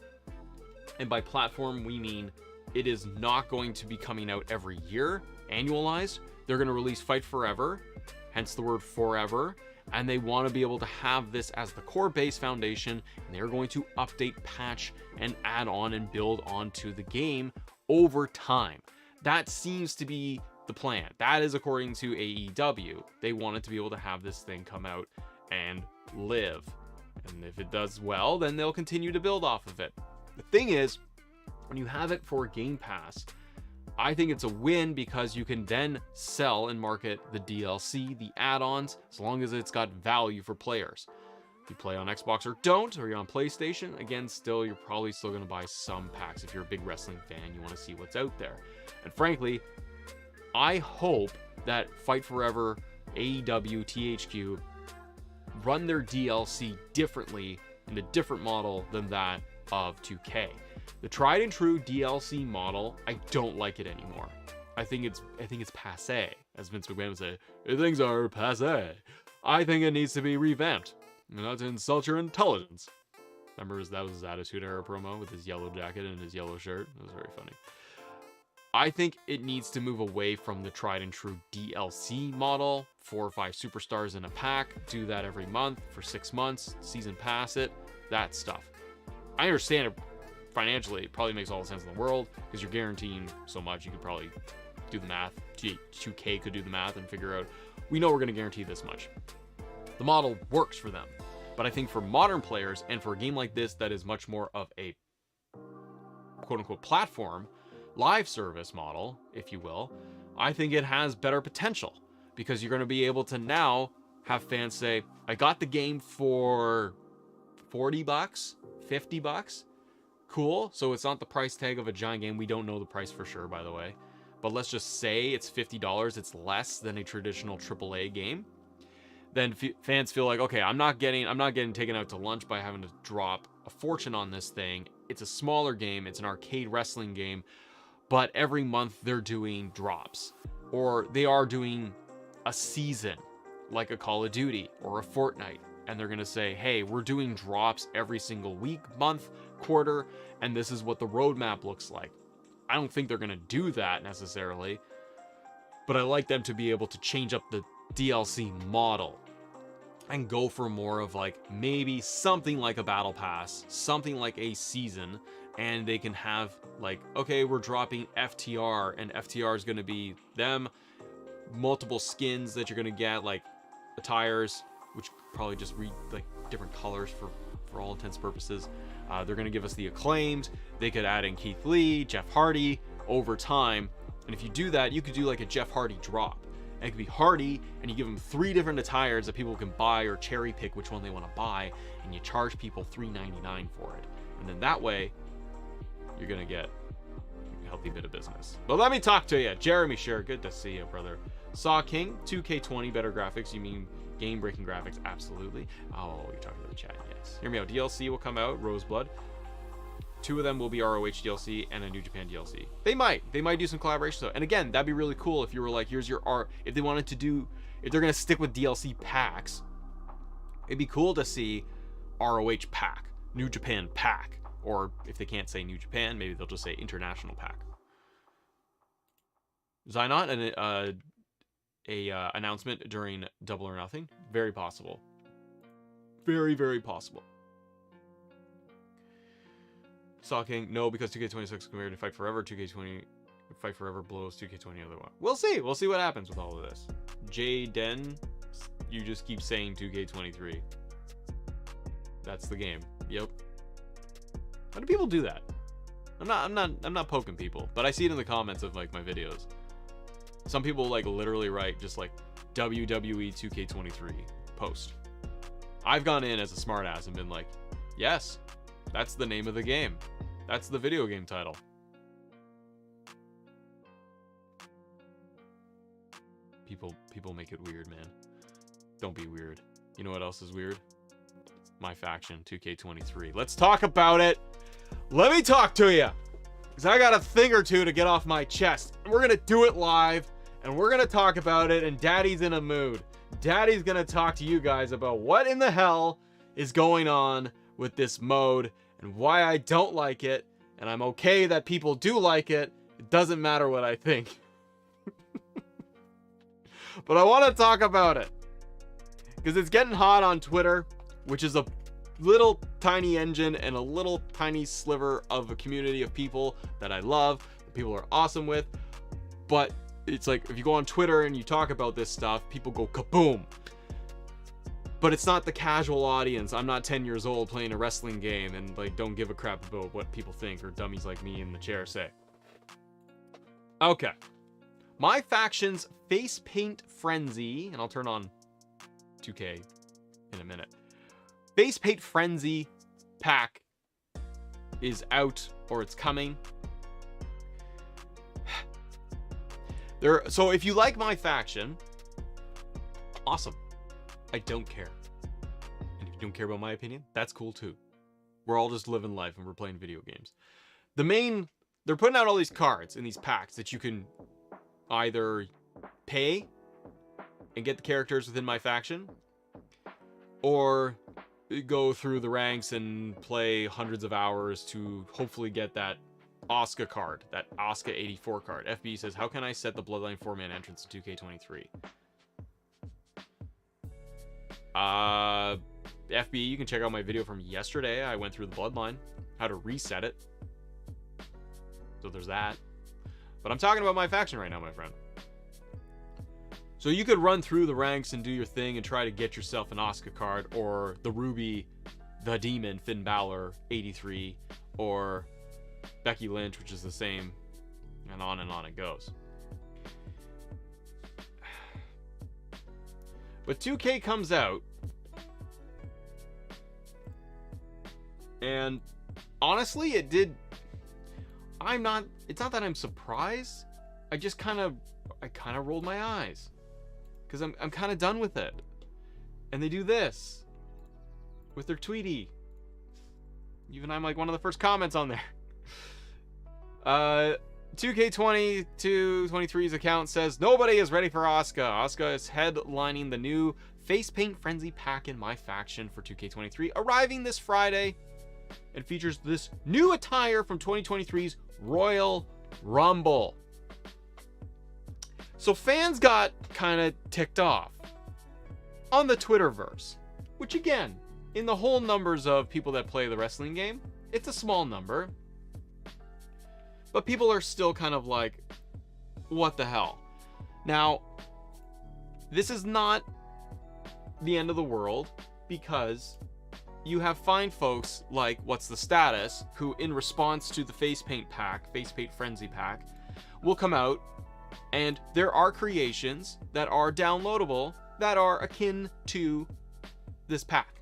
and by platform we mean it is not going to be coming out every year, annualized, they're going to release Fight Forever, hence the word forever, and they want to be able to have this as the core base foundation, and they're going to update, patch, and add on and build onto the game over time. That seems to be the plan. That is according to AEW. They wanted to be able to have this thing come out and live. And if it does well, then they'll continue to build off of it. The thing is, when you have it for Game Pass, I think it's a win because you can then sell and market the DLC, the add-ons, as long as it's got value for players. If you play on Xbox or don't, or you're on PlayStation, again, still, you're probably still going to buy some packs. If you're a big wrestling fan, you want to see what's out there. And frankly, I hope that Fight Forever, AEW, THQ run their DLC differently in a different model than that of 2K. The tried and true DLC model, I don't like it anymore. I think it's passé, as Vince McMahon would say. Things are passé. I think it needs to be revamped. Not to insult your intelligence. Remember that was his Attitude Era promo with his yellow jacket and his yellow shirt? That was very funny. I think it needs to move away from the tried and true DLC model, 4 or 5 superstars in a pack, do that every month for 6 months, season pass it, that stuff. I understand it financially, it probably makes all the sense in the world because you're guaranteeing so much. You could probably do the math. 2K could do the math and figure out, we know we're going to guarantee this much. The model works for them. But I think for modern players and for a game like this that is much more of a quote-unquote platform, live service model, if you will, I think it has better potential because you're going to be able to now have fans say, I got the game for $40, $50. Cool. So it's not the price tag of a giant game. We don't know the price for sure, by the way. But let's just say it's $50. It's less than a traditional AAA game. Then fans feel like, okay, I'm not getting taken out to lunch by having to drop a fortune on this thing. It's a smaller game. It's an arcade wrestling game. But every month they're doing drops, or they are doing a season like a Call of Duty or a Fortnite. And they're going to say, hey, we're doing drops every single week, month, quarter, and this is what the roadmap looks like. I don't think they're going to do that necessarily, but I like them to be able to change up the DLC model and go for more of like maybe something like a battle pass, something like a season, and they can have like, okay, we're dropping FTR, and FTR is going to be them, multiple skins that you're going to get, like attires, which probably just read like different colors for all intents and purposes. They're going to give us the Acclaimed. They could add in Keith Lee, Jeff Hardy over time. And if you do that, you could do like a Jeff Hardy drop. And it could be Hardy, and you give them 3 different attires that people can buy or cherry pick which one they want to buy, and you charge people $3.99 for it. And then that way, you're going to get healthy bit of business. But let me talk to you. Jeremy Sure, good to see you, brother. Saw King, 2K20, better graphics. You mean game-breaking graphics? Absolutely. Oh, you're talking to the chat, yes. Hear me out. DLC will come out, Roseblood. 2 of them will be ROH DLC and a New Japan DLC. They might do some collaboration though. And again, that'd be really cool if you were like, here's your art. If they wanted to do, if they're gonna stick with DLC packs, it'd be cool to see ROH pack, New Japan pack, or if they can't say New Japan, maybe they'll just say International pack. Zynot and a announcement during Double or Nothing, very possible. Very, very possible. Stalking, no, because 2K26 compared to Fight Forever, 2K20 Fight Forever blows 2K20 other one. We'll see what happens with all of this. Jayden, you just keep saying 2K23. That's the game. Yep. How do people do that? I'm not poking people, but I see it in the comments of like my videos. Some people like literally write just like WWE 2K23 post. I've gone in as a smartass and been like, yes, that's the name of the game. That's the video game title. People make it weird, man. Don't be weird. You know what else is weird? MyFaction 2K23. Let's talk about it. Let me talk to you, because I got a thing or two to get off my chest. And we're gonna do it live, and we're gonna talk about it, and Daddy's in a mood. Daddy's gonna talk to you guys about what in the hell is going on with this mode and why I don't like it, and I'm okay that people do like it. It doesn't matter what I think. But I want to talk about it because it's getting hot on Twitter, which is a little tiny engine and a little tiny sliver of a community of people that I love, that people are awesome with. But it's like if you go on Twitter and you talk about this stuff, people go kaboom. But it's not the casual audience. I'm not 10 years old playing a wrestling game and like don't give a crap about what people think or dummies like me in the chair say. Okay. MyFaction's Face Paint Frenzy, and I'll turn on 2K in a minute. Face Paint Frenzy pack is out, or it's coming. So if you like MyFaction, awesome. I don't care. And if you don't care about my opinion, that's cool too. We're all just living life and we're playing video games. They're putting out all these cards in these packs that you can either pay and get the characters within MyFaction, or go through the ranks and play hundreds of hours to hopefully get that Asuka card, that Asuka 84 card. FB says, how can I set the Bloodline 4-man entrance in 2K23? FB, you can check out my video from yesterday. I went through the Bloodline, how to reset it. So there's that. But I'm talking about MyFaction right now, my friend. So you could run through the ranks and do your thing and try to get yourself an Asuka card, or the Ruby, the Demon, Finn Balor, 83, or Becky Lynch, which is the same, and on it goes. But 2K comes out, and honestly, it's not that I'm surprised. I kind of rolled my eyes because I'm kind of done with it. And they do this with their Tweety. Even I'm like one of the first comments on there. 2K23's account says nobody is ready for Asuka. Asuka is headlining the new Face Paint Frenzy pack in MyFaction for 2K23, arriving this Friday, and features this new attire from 2023's Royal Rumble. So fans got kind of ticked off on the Twitterverse, which again, in the whole numbers of people that play the wrestling game, it's a small number. But people are still kind of like, what the hell? Now, this is not the end of the world, because you have fine folks like What's the Status, who in response to the Face Paint pack, Face Paint Frenzy pack, will come out, and there are creations that are downloadable that are akin to this pack.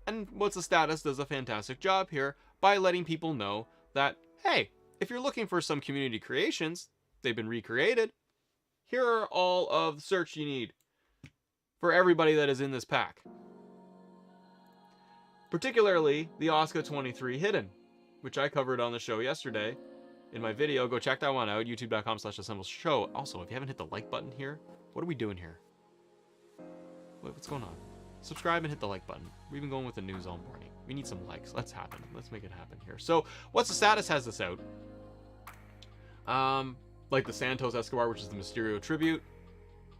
And What's the Status does a fantastic job here by letting people know that, hey, if you're looking for some community creations, they've been recreated. Here are all of the search you need for everybody that is in this pack. Particularly the Asuka 23 Hidden, which I covered on the show yesterday in my video. Go check that one out, youtube.com/assembleshow. Also, if you haven't hit the like button here, what are we doing here? What's going on? Subscribe and hit the like button. We've been going with the news all morning. We need some likes. Let's make it happen here. So, What's the Status has this out. Like the Santos Escobar, which is the Mysterio tribute.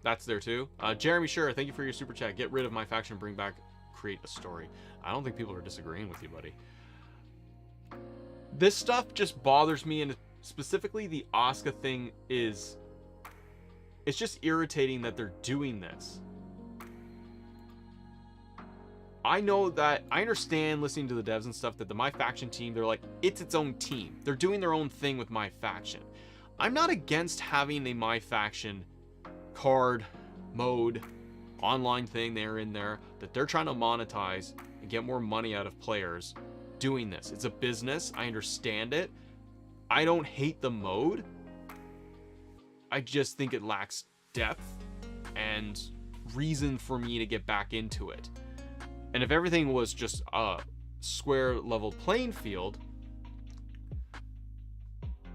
That's there too. Jeremy Sure, thank you for your super chat. Get rid of MyFaction, bring back, create a story. I don't think people are disagreeing with you, buddy. This stuff just bothers me, and specifically the Asuka thing is... It's just irritating that they're doing this. I know that, I understand listening to the devs and stuff that the MyFaction team, they're like, it's its own team. They're doing their own thing with MyFaction. I'm not against having a MyFaction card, mode, online thing there in there that they're trying to monetize and get more money out of players doing this. It's a business. I understand it. I don't hate the mode. I just think it lacks depth and reason for me to get back into it. And if everything was just a square level playing field,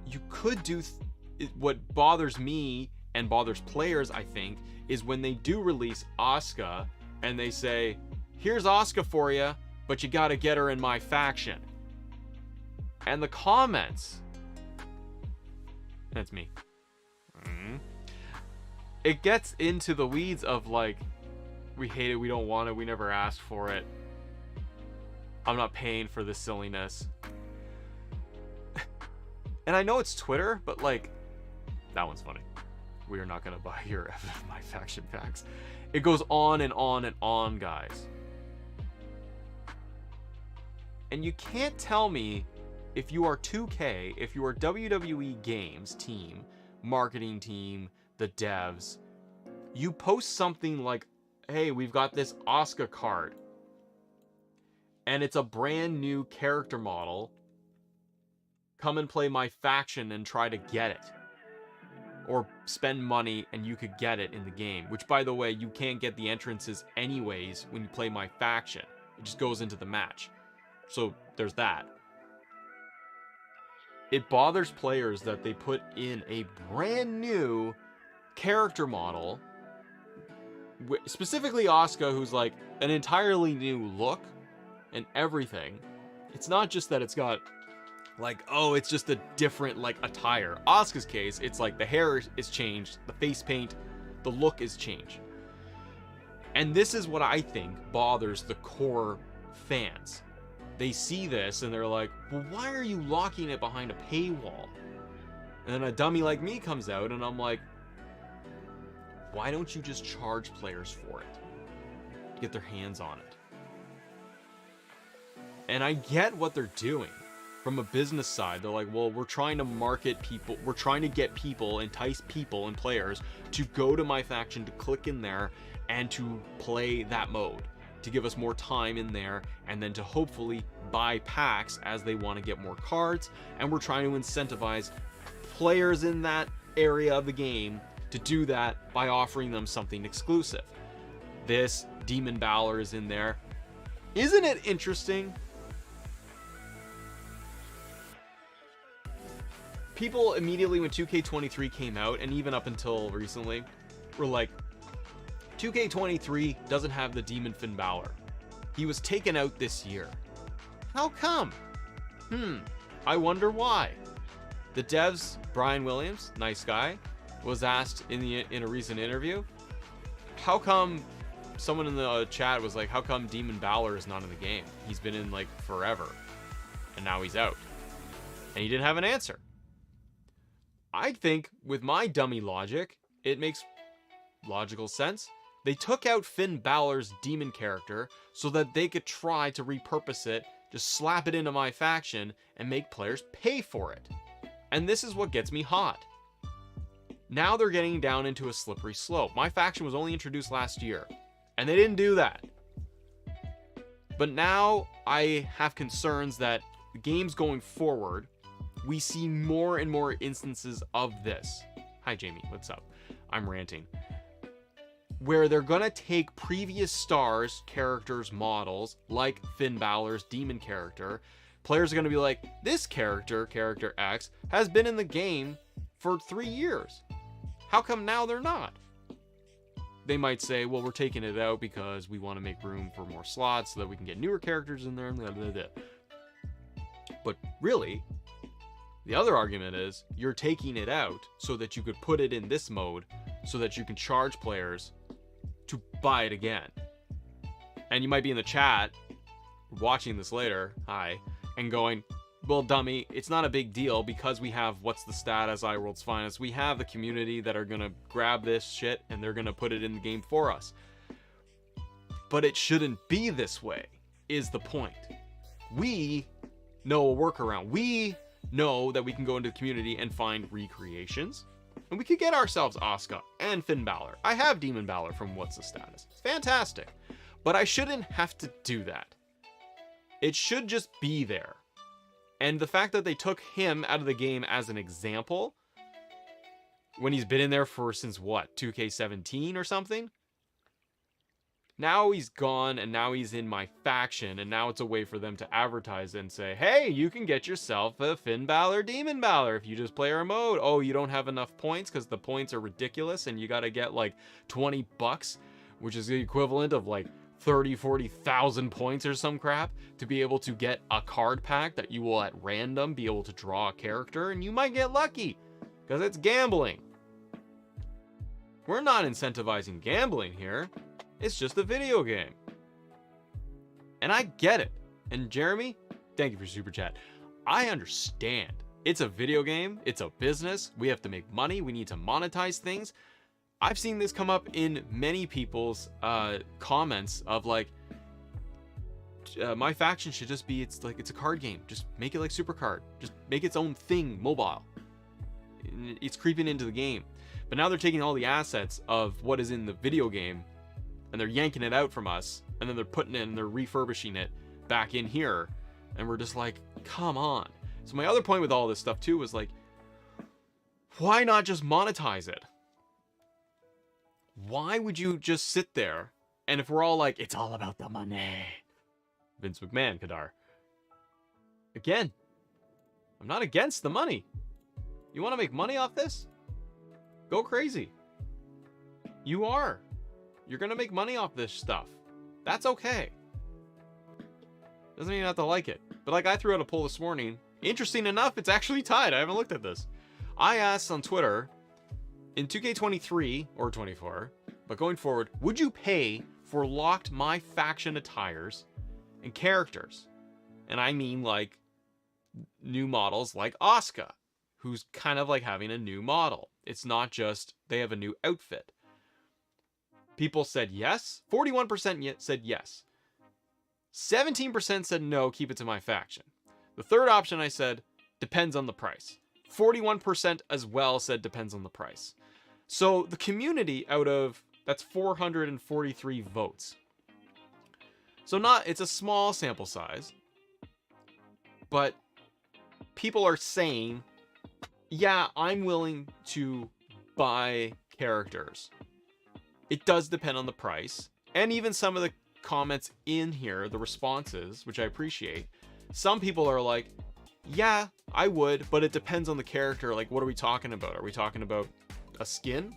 you could do what bothers me and bothers players, I think, is when they do release Asuka and they say, here's Asuka for you, but you gotta get her in MyFaction. And the comments, that's me. It gets into the weeds of like, we hate it, we don't want it, we never asked for it. I'm not paying for this silliness. And I know it's Twitter, but like, that one's funny. We are not going to buy your MyFaction packs. It goes on and on and on, guys. And you can't tell me if you are 2K, if you are WWE Games team, marketing team, the devs, you post something like, hey, we've got this Asuka card. And it's a brand new character model. Come and play MyFaction and try to get it. Or spend money and you could get it in the game. Which, by the way, you can't get the entrances anyways when you play MyFaction. It just goes into the match. So there's that. It bothers players that they put in a brand new character model, specifically Asuka, who's like an entirely new look and everything. It's not just that it's got like, oh, it's just a different like attire. Asuka's case, it's like the hair is changed, the face paint, the look is changed. And this is what I think bothers the core fans. They see this and they're like, well, why are you locking it behind a paywall? And then a dummy like me comes out and I'm like, why don't you just charge players for it to get their hands on it? And I get what they're doing from a business side. They're like, well, we're trying to market people, we're trying to get people, entice people and players to go to MyFaction, to click in there and to play that mode, to give us more time in there, and then to hopefully buy packs as they want to get more cards. And we're trying to incentivize players in that area of the game to do that by offering them something exclusive. This Demon Balor is in there. Isn't it interesting? People immediately when 2K23 came out, and even up until recently, were like, 2K23 doesn't have the Demon Finn Balor. He was taken out this year. How come? I wonder why. The devs, Brian Williams, nice guy, was asked in a recent interview, how come, someone in the chat was like, how come Demon Balor is not in the game? He's been in like forever, and now he's out. And he didn't have an answer. I think with my dummy logic, it makes logical sense. They took out Finn Balor's demon character so that they could try to repurpose it, just slap it into MyFaction and make players pay for it. And this is what gets me hot. Now they're getting down into a slippery slope. MyFaction was only introduced last year, and they didn't do that. But now I have concerns that the games going forward we see more and more instances of this. Hi, Jamie. What's up? I'm ranting. Where they're gonna take previous stars, characters, models, like Finn Balor's demon character. Players are gonna be like, this character, character X, has been in the game for 3 years. How come now they're not? They might say, well, we're taking it out because we want to make room for more slots so that we can get newer characters in there. Blah, blah, blah. But really, the other argument is you're taking it out so that you could put it in this mode so that you can charge players to buy it again. And you might be in the chat watching this later, hi, and going, well, dummy, it's not a big deal because we have What's the Stat as iWorld's Finest. We have the community that are going to grab this shit and they're going to put it in the game for us. But it shouldn't be this way, is the point. We know a workaround. We know that we can go into the community and find recreations. And we could get ourselves Asuka and Finn Balor. I have Demon Balor from What's the Status. It's fantastic. But I shouldn't have to do that. It should just be there. And the fact that they took him out of the game as an example, when he's been in there for since what, 2K17 or something? Now he's gone, and now he's in MyFaction, and now it's a way for them to advertise and say, hey, you can get yourself a Finn Balor, Demon Balor if you just play our mode. Oh, you don't have enough points because the points are ridiculous, and you got to get like $20, which is the equivalent of like 40,000 points or some crap to be able to get a card pack that you will at random be able to draw a character, and you might get lucky because it's gambling. We're not incentivizing gambling here. It's just a video game. And I get it. And Jeremy, thank you for super chat. I understand. It's a video game. It's a business. We have to make money. We need to monetize things. I've seen this come up in many people's comments of like, MyFaction should just be, it's a card game. Just make it like Supercard. Just make its own thing mobile. It's creeping into the game. But now they're taking all the assets of what is in the video game and they're yanking it out from us, and then they're putting it and they're refurbishing it back in here. And we're just like, come on. So my other point with all this stuff too was like, why not just monetize it? Why would you just sit there? And if we're all like, it's all about the money. Vince McMahon, Kadar. Again, I'm not against the money. You want to make money off this? Go crazy. You are. You're going to make money off this stuff. That's okay. Doesn't mean you have to like it. But like I threw out a poll this morning. Interesting enough, it's actually tied. I haven't looked at this. I asked on Twitter, in 2K23 or 24, but going forward, would you pay for locked MyFaction attires and characters? And I mean like new models like Asuka, who's kind of like having a new model. It's not just they have a new outfit. People said yes. 41% said yes. 17% said no, keep it to MyFaction. The third option I said, depends on the price. 41% as well said depends on the price. So the community out of, that's 443 votes. So it's a small sample size, but people are saying, yeah, I'm willing to buy characters. It does depend on the price. And even some of the comments in here, the responses, which I appreciate, some people are like, yeah, I would, but it depends on the character. Like, what are we talking about? Are we talking about a skin?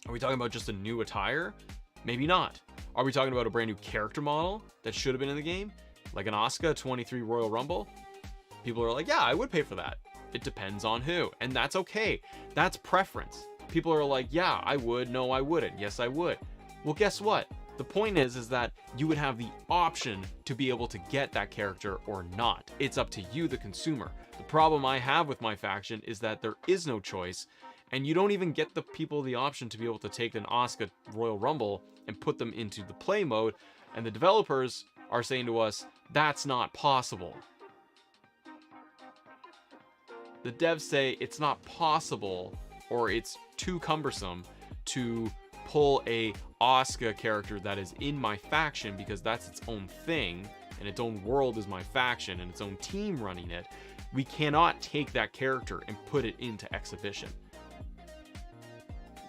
Are we talking about just a new attire? Maybe not. Are we talking about a brand new character model that should have been in the game? Like an Asuka 23 Royal Rumble? People are like, yeah, I would pay for that. It depends on who. And that's okay. That's preference. People are like, yeah, I would. No, I wouldn't. Yes, I would. Well, guess what? The point is that you would have the option to be able to get that character or not. It's up to you, the consumer. The problem I have with MyFaction is that there is no choice, and you don't even get the people the option to be able to take an Asuka Royal Rumble and put them into the play mode, and the developers are saying to us, that's not possible. The devs say it's not possible, or it's too cumbersome to pull a Asuka character that is in MyFaction because that's its own thing and its own world is MyFaction and its own team running it. We cannot take that character and put it into exhibition.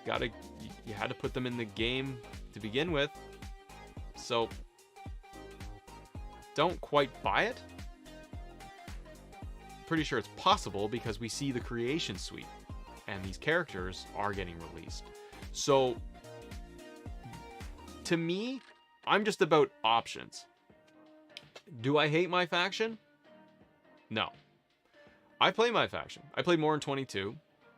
You had to put them in the game to begin with. So don't quite buy it. Pretty sure it's possible because we see the creation suite and these characters are getting released. So to me, I'm just about options. Do I hate MyFaction? No. I play MyFaction. I played more in 22.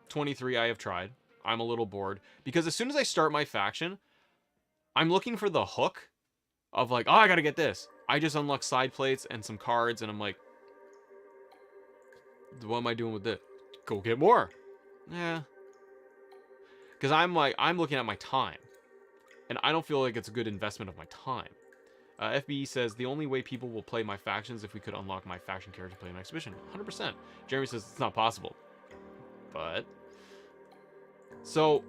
23 I have tried. I'm a little bored because as soon as I start MyFaction, I'm looking for the hook of like, oh, I gotta get this. I just unlock side plates and some cards and I'm like, what am I doing with this? Go get more. Yeah. Because I'm looking at my time. And I don't feel like it's a good investment of my time. FBE says, the only way people will play MyFaction is if we could unlock MyFaction character to play an exhibition. 100%. Jeremy says, it's not possible. But... So...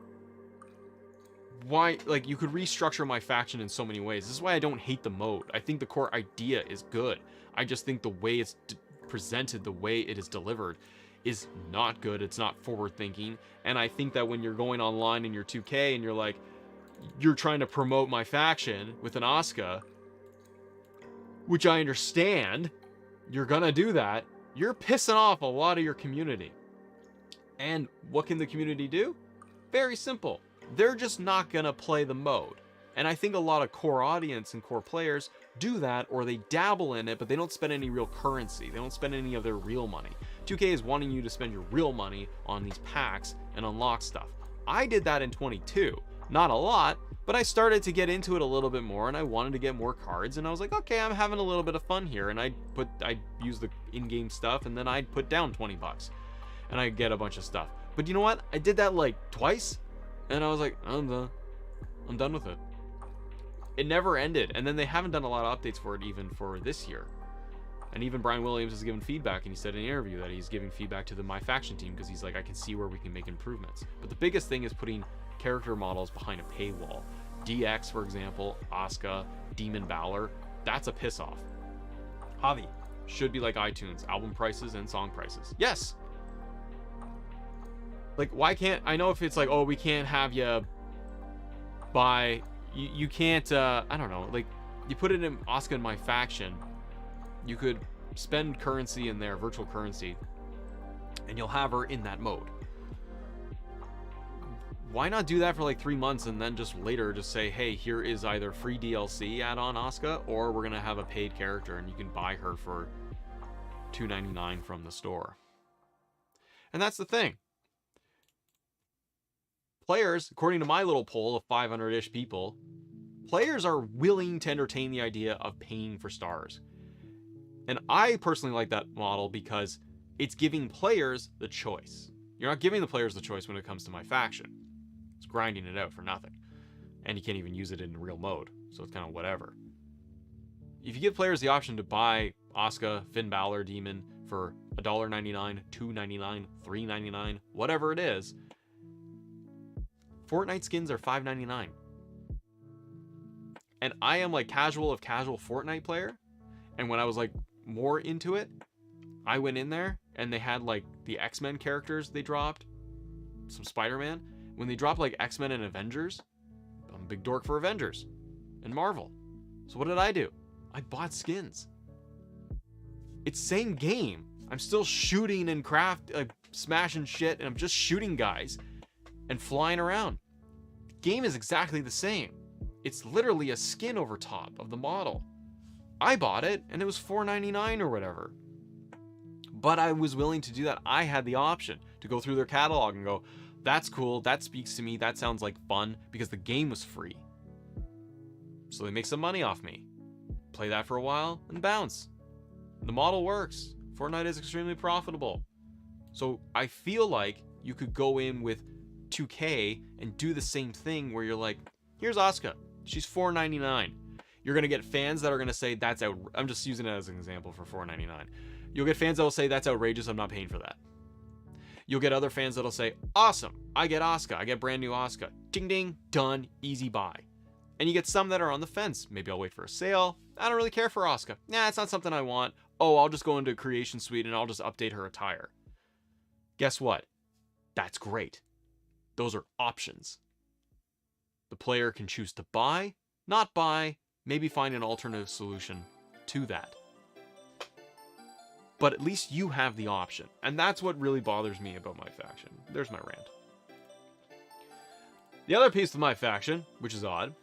Why... Like, you could restructure MyFaction in so many ways. This is why I don't hate the mode. I think the core idea is good. I just think the way it's presented, the way it is delivered, is not good. It's not forward-thinking. And I think that when you're going online in your 2K and you're like... You're trying to promote MyFaction with an Asuka... Which I understand, you're gonna do that. You're pissing off a lot of your community. And what can the community do? Very simple. They're just not gonna play the mode. And I think a lot of core audience and core players do that, or they dabble in it, but they don't spend any real currency. They don't spend any of their real money. 2K is wanting you to spend your real money on these packs and unlock stuff. I did that in 22. Not a lot, but I started to get into it a little bit more and I wanted to get more cards and I was like, okay, I'm having a little bit of fun here. And I'd use the in-game stuff and then I'd put down 20 bucks and I'd get a bunch of stuff. But you know what? I did that like twice and I was like, I'm done with it. It never ended. And then they haven't done a lot of updates for it even for this year. And even Brian Williams has given feedback, and he said in an interview that he's giving feedback to the MyFaction team because he's like, I can see where we can make improvements. But the biggest thing is putting character models behind a paywall. DX, for example, Asuka, Demon Balor, that's a piss off. Javi should be like iTunes, album prices and song prices. Yes. Like, why can't, I know if it's like, oh, we can't have you buy, you can't, I don't know, like, you put it in Asuka and MyFaction, you could spend currency in there, virtual currency, and you'll have her in that mode. Why not do that for like 3 months and then just later just say, hey, here is either free DLC add-on Asuka, or we're gonna have a paid character and you can buy her for $2.99 from the store. And that's the thing. Players, according to my little poll of 500-ish people, players are willing to entertain the idea of paying for stars. And I personally like that model because it's giving players the choice. You're not giving the players the choice when it comes to MyFaction. It's grinding it out for nothing. And you can't even use it in real mode, so it's kind of whatever. If you give players the option to buy Asuka, Finn Balor, Demon for $1.99, $2.99, $3.99, whatever it is, Fortnite skins are $5.99. And I am like casual Fortnite player, and when I was like more into it, I went in there and they had like the X-Men characters they dropped, some Spider-Man. When they dropped like X-Men and Avengers, I'm a big dork for Avengers and Marvel. So what did I do? I bought skins. It's same game. I'm still shooting and smashing shit, and I'm just shooting guys and flying around. The game is exactly the same. It's literally a skin over top of the model. I bought it and it was $4.99 or whatever. But I was willing to do that. I had the option to go through their catalog and go, that's cool, that speaks to me, that sounds like fun, because the game was free. So they make some money off me. Play that for a while and bounce. The model works. Fortnite is extremely profitable. So I feel like you could go in with 2K and do the same thing where you're like, here's Asuka, she's $4.99. You're gonna get fans that are gonna say that's out. I'm just using it as an example for $4.99. You'll get fans that will say that's outrageous, I'm not paying for that. You'll get other fans that'll say, awesome, I get Asuka, I get brand new Asuka. Ding ding, done, easy buy. And you get some that are on the fence. Maybe I'll wait for a sale. I don't really care for Asuka. Nah, it's not something I want. oh, I'll just go into Creation Suite and I'll just update her attire. Guess what? That's great. Those are options. The player can choose to buy, not buy, maybe find an alternative solution to that. But at least you have the option. And that's what really bothers me about MyFaction. There's my rant. The other piece of MyFaction, which is odd,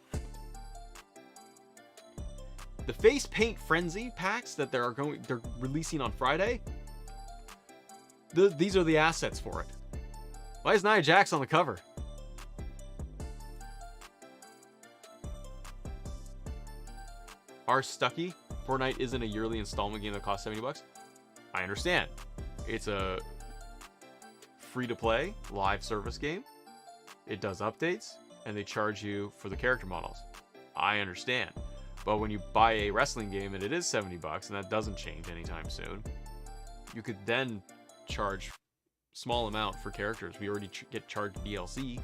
the Face Paint Frenzy packs that they're releasing on Friday, these are the assets for it. Why is Nia Jax on the cover? Our Stucky, Fortnite isn't a yearly installment game that costs $70. I understand. It's a free-to-play live service game. It does updates, and they charge you for the character models. I understand. But when you buy a wrestling game and it is $70, and that doesn't change anytime soon, you could then charge small amount for characters. We already get charged DLC.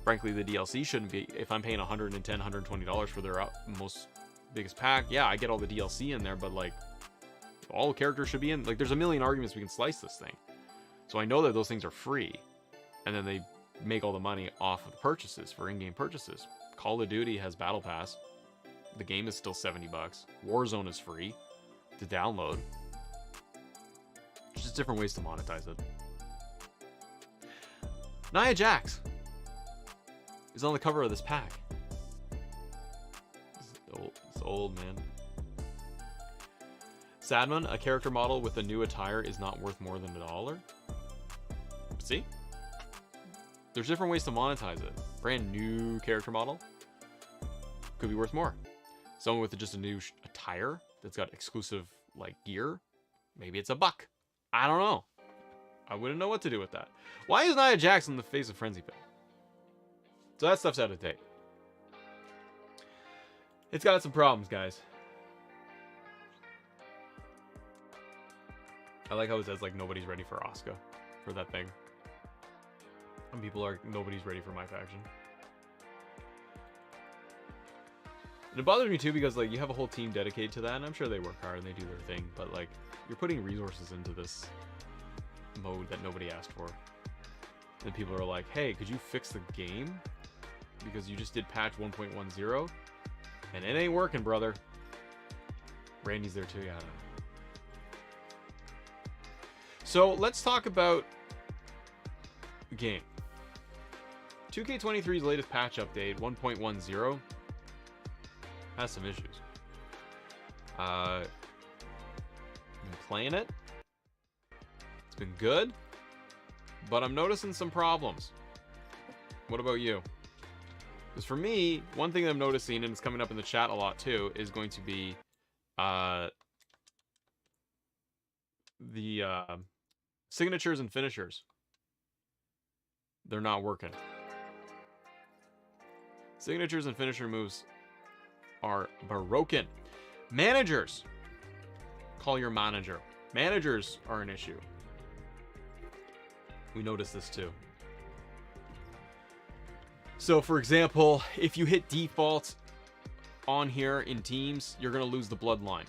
Frankly, the DLC shouldn't be. If I'm paying $110, $120 for their most biggest pack, yeah, I get all the DLC in there, but like, all the characters should be in. Like, there's a million arguments we can slice this thing. So I know that those things are free, and then they make all the money off of the purchases for in-game purchases. Call of Duty has Battle Pass. The game is still $70. Warzone is free to download. Just different ways to monetize it. Nia Jax is on the cover of this pack. It's old, man. Sadman, a character model with a new attire is not worth more than $1. See? There's different ways to monetize it. Brand new character model could be worth more. Someone with just a new attire that's got exclusive like gear, maybe it's $1. I don't know. I wouldn't know what to do with that. Why is Nia Jax on the Face of Frenzy pick? So that stuff's out of date. It's got some problems, guys. I like how it says like nobody's ready for Asuka for that thing. And people are, nobody's ready for MyFaction. And it bothers me too because like you have a whole team dedicated to that, and I'm sure they work hard and they do their thing, but like you're putting resources into this mode that nobody asked for. And people are like, hey, could you fix the game? Because you just did patch 1.10 and it ain't working, brother. Randy's there too, yeah. I don't know. So let's talk about the game. 2K23's latest patch update, 1.10, has some issues. Been playing it. It's been good, but I'm noticing some problems. What about you? Because for me, one thing I'm noticing, and it's coming up in the chat a lot too, is going to be the signatures and finishers. They're not working. Signatures and finisher moves are broken. Managers. Call your manager. Managers are an issue. We noticed this too. So for example, if you hit default on here in teams, you're going to lose the bloodline.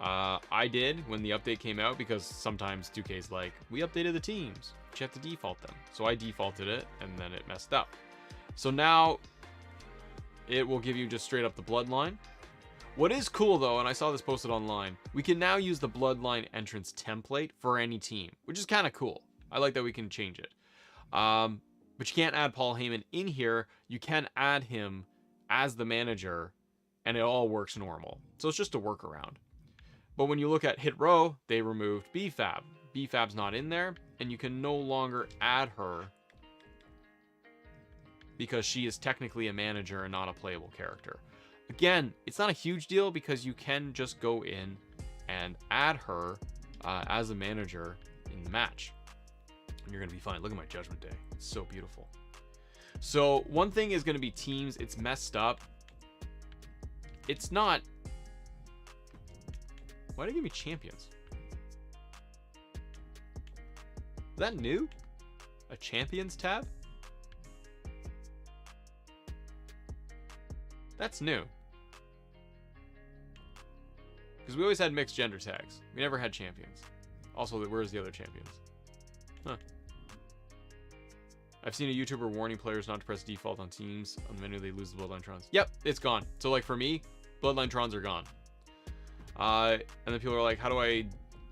I did when the update came out because sometimes 2K's like, we updated the teams, but you have to default them. So I defaulted it and then it messed up. So now it will give you just straight up the bloodline. What is cool though, and I saw this posted online, we can now use the bloodline entrance template for any team, which is kind of cool. I like that we can change it. But you can't add Paul Heyman in here. You can add him as the manager and it all works normal. So it's just a workaround. But when you look at Hit Row, they removed BFAB. BFAB's not in there, and you can no longer add her because she is technically a manager and not a playable character. Again, it's not a huge deal because you can just go in and add her as a manager in the match. And you're going to be fine. Look at my Judgment Day. It's so beautiful. So one thing is going to be teams. It's messed up. It's not... Why did it give me champions? Is that new? A champions tab? That's new. Because we always had mixed gender tags. We never had champions. Also, where's the other champions? Huh. I've seen a YouTuber warning players not to press default on teams. On the menu, they lose the Bloodline Trons. Yep, it's gone. So, like, for me, Bloodline Trons are gone. And then people are like, how do I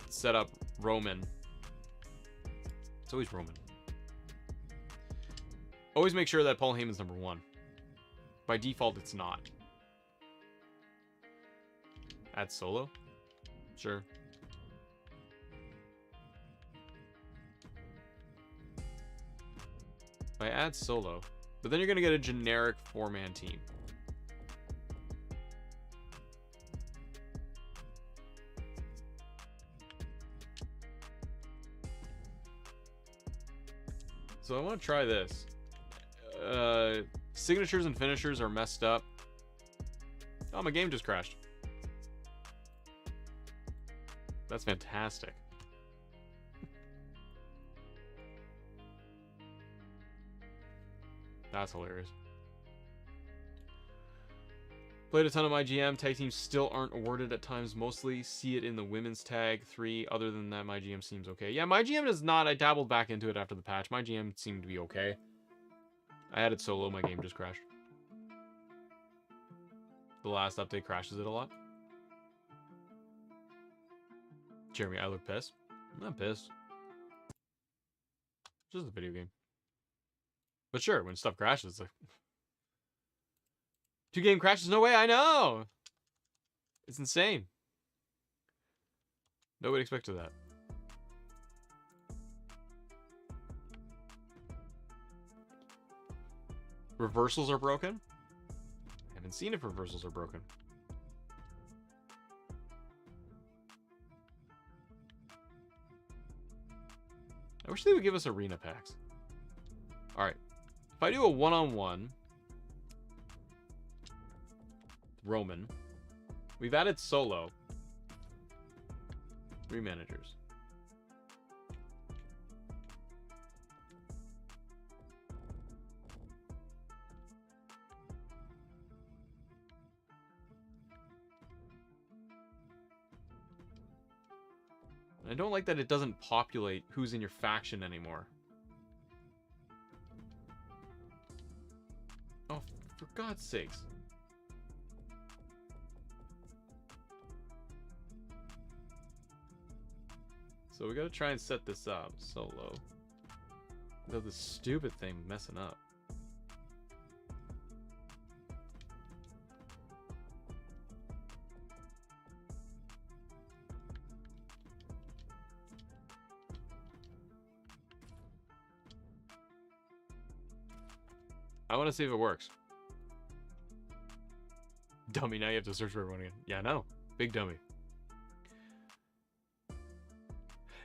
set up Roman? It's always Roman. Always make sure that Paul Heyman's number 1. By default, it's not. Add solo? Sure. I add solo, but then you're going to get a generic 4-man team. So I want to try this. Signatures and finishers are messed up. Oh, my game just crashed. That's fantastic. That's hilarious. Played a ton of MyGM. Tag teams still aren't awarded at times. Mostly see it in the women's tag 3. Other than that, MyGM seems okay. Yeah, MyGM is not. I dabbled back into it after the patch. MyGM seemed to be okay. I added solo. My game just crashed. The last update crashes it a lot. Jeremy, I look pissed. I'm not pissed. It's just a video game. But sure, when stuff crashes, it's like... 2 game crashes? No way, I know! It's insane. Nobody expected that. Reversals are broken? I haven't seen if reversals are broken. I wish they would give us arena packs. Alright. If I do a one-on-one Roman, we've added solo. 3 managers. I don't like that it doesn't populate who's in your faction anymore. Oh, for God's sakes. So we gotta try and set this up solo. Though this stupid thing messing up. I want to see if it works. Dummy, now you have to search for everyone again. Yeah, I know. Big dummy.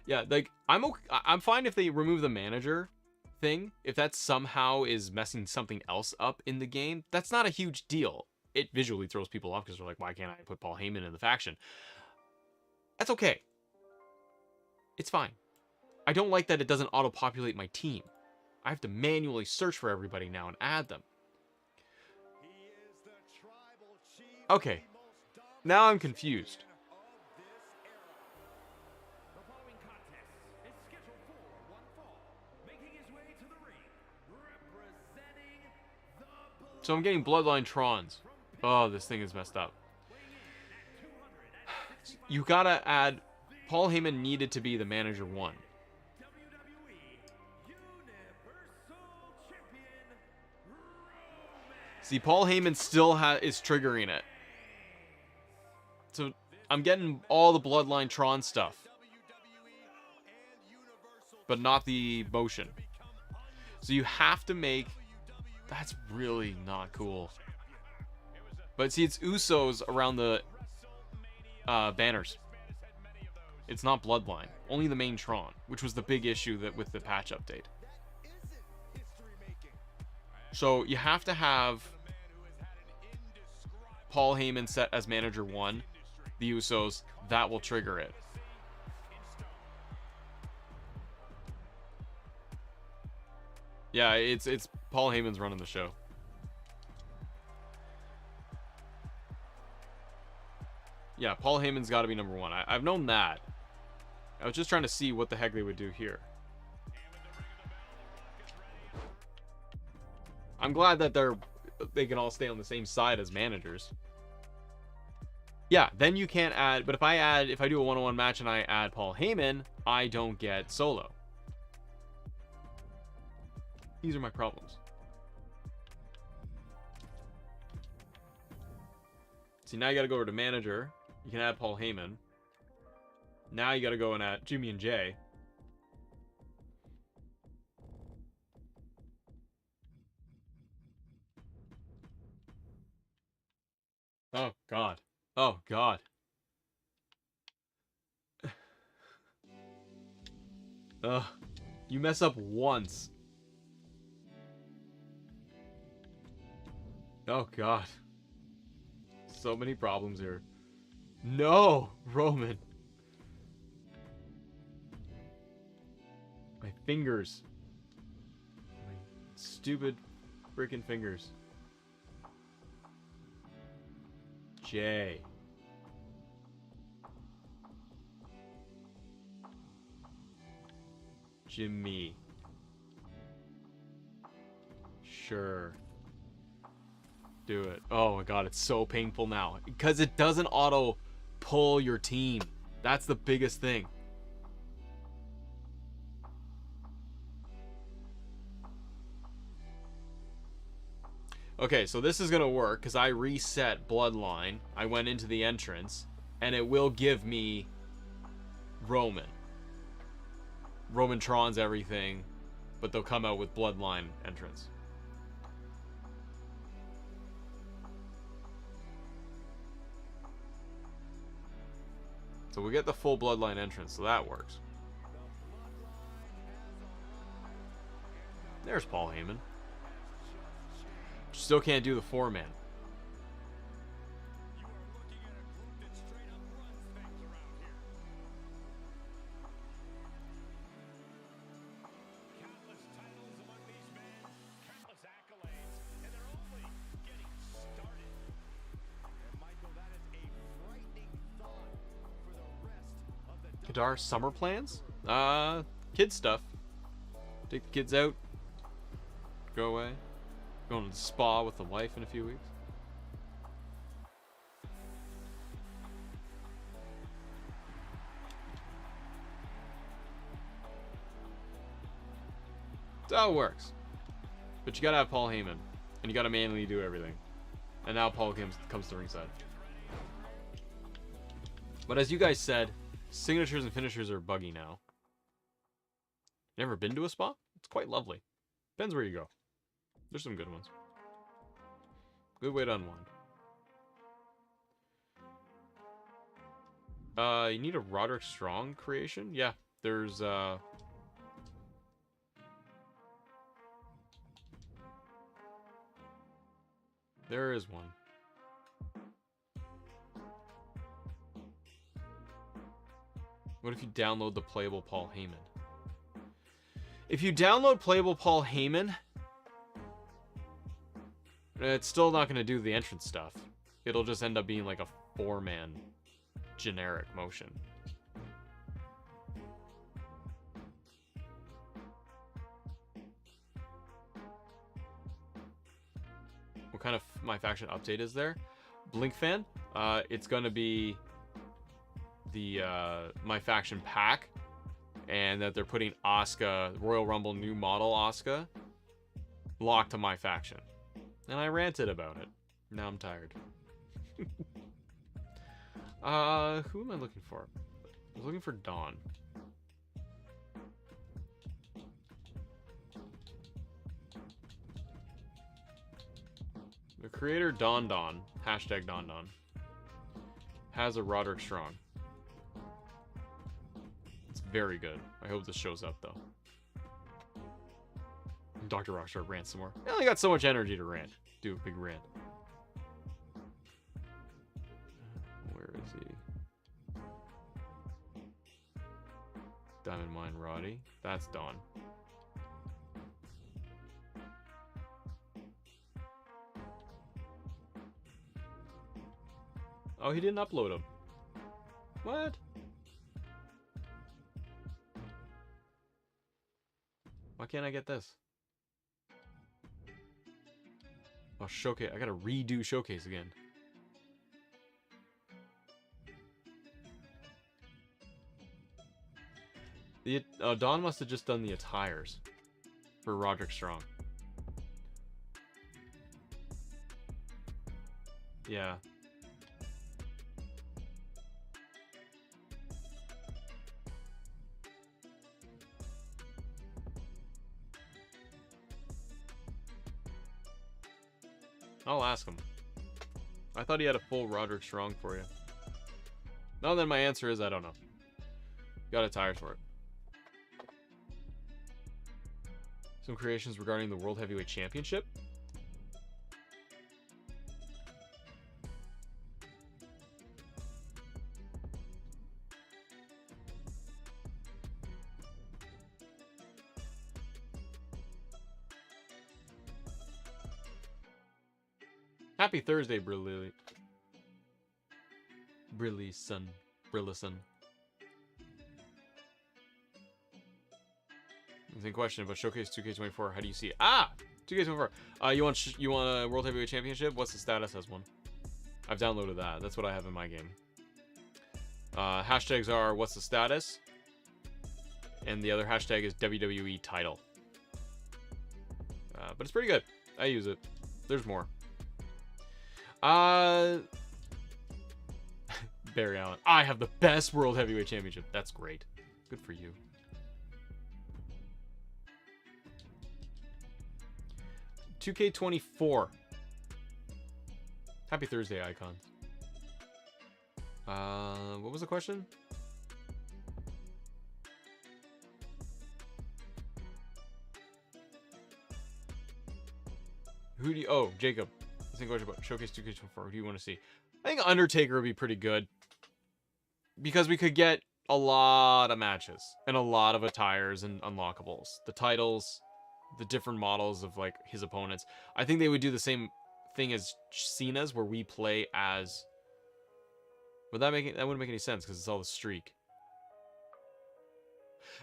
Yeah, like, I'm fine if they remove the manager thing. If that somehow is messing something else up in the game, that's not a huge deal. It visually throws people off because they're like, why can't I put Paul Heyman in the faction? That's okay. It's fine. I don't like that it doesn't auto-populate my team. I have to manually search for everybody now and add them. Okay. Now I'm confused. So I'm getting Bloodline Trons. Oh, this thing is messed up. You gotta add... Paul Heyman needed to be the manager 1. See, Paul Heyman still is triggering it. So I'm getting all the Bloodline Tron stuff. But not the motion. So you have to make... That's really not cool. But see, it's Usos around the banners. It's not Bloodline. Only the main Tron, which was the big issue with the patch update. So you have to have Paul Heyman set as manager 1, the Usos, that will trigger it. Yeah, it's Paul Heyman's running the show. Yeah, Paul Heyman's got to be number one. I've known that. I was just trying to see what the heck they would do here. I'm glad that they can all stay on the same side as managers. Yeah, then you can't add, but if I do a one-on-one match and I add Paul Heyman, I don't get Solo. These are my problems. See, now you gotta go over to manager. You can add Paul Heyman. Now you gotta go and add Jimmy and Jay. Oh, God. Oh, God. Ugh. You mess up once. Oh, God. So many problems here. No, Roman. My fingers. My stupid freaking fingers. Jay. Jimmy. Sure. Do it. Oh my god, it's so painful now. Because it doesn't auto pull your team. That's the biggest thing. Okay, so this is going to work because I reset Bloodline. I went into the entrance, and it will give me Roman. Roman Tron's everything, but they'll come out with Bloodline entrance. So we get the full Bloodline entrance, so that works. There's Paul Heyman. Still can't do the 4-man. Kadar summer plans? Kid stuff. Take the kids out. Go away. Going to the spa with the wife in a few weeks. That's how it works. But you gotta have Paul Heyman. And you gotta manually do everything. And now Paul comes to ringside. But as you guys said, signatures and finishers are buggy now. Never been to a spa? It's quite lovely. Depends where you go. There's some good ones. Good way to unwind. You need a Roderick Strong creation? Yeah, there's, there is one. What if you download the playable Paul Heyman? If you download playable Paul Heyman, it's still not going to do the entrance stuff. It'll just end up being like a 4-man generic motion. What kind of MyFaction update is there? Blink fan? It's going to be the MyFaction pack, and that they're putting Asuka, Royal Rumble new model Asuka, locked to MyFaction. And I ranted about it. Now I'm tired. Who am I looking for? I was looking for Dawn. The creator Don, hashtag Don, has a Roderick Strong. It's very good. I hope this shows up though. Dr. Rockstar rant some more. I only got so much energy to rant. Do a big rant. Where is he? Diamond Mine Roddy. That's Dawn. Oh, he didn't upload him. What? Why can't I get this? Oh, showcase. I gotta redo showcase again. Don must have just done the attires for Roderick Strong. Yeah. I'll ask him. I thought he had a full Roderick Strong for you. No, then my answer is I don't know. Got attires for it. Some creations regarding the World Heavyweight Championship. Happy Thursday, Brilli. Brillison. The question about Showcase 2K24. How do you see it? Ah! 2K24. You want a World Heavyweight Championship? What's the status as one? I've downloaded that. That's what I have in my game. Hashtags are what's the status? And the other hashtag is WWE title. But it's pretty good. I use it. There's more. Barry Allen. I have the best World Heavyweight Championship. That's great. Good for you. $2K24. Happy Thursday, icons. What was the question? Who do you... Oh, Jacob. I think about Showcase 2K24. Who do you want to see? I think Undertaker would be pretty good. Because we could get a lot of matches. And a lot of attires and unlockables. The titles... the different models of like his opponents. I think they would do the same thing as Cena's, where we play as. Would that wouldn't make any sense because it's all the streak.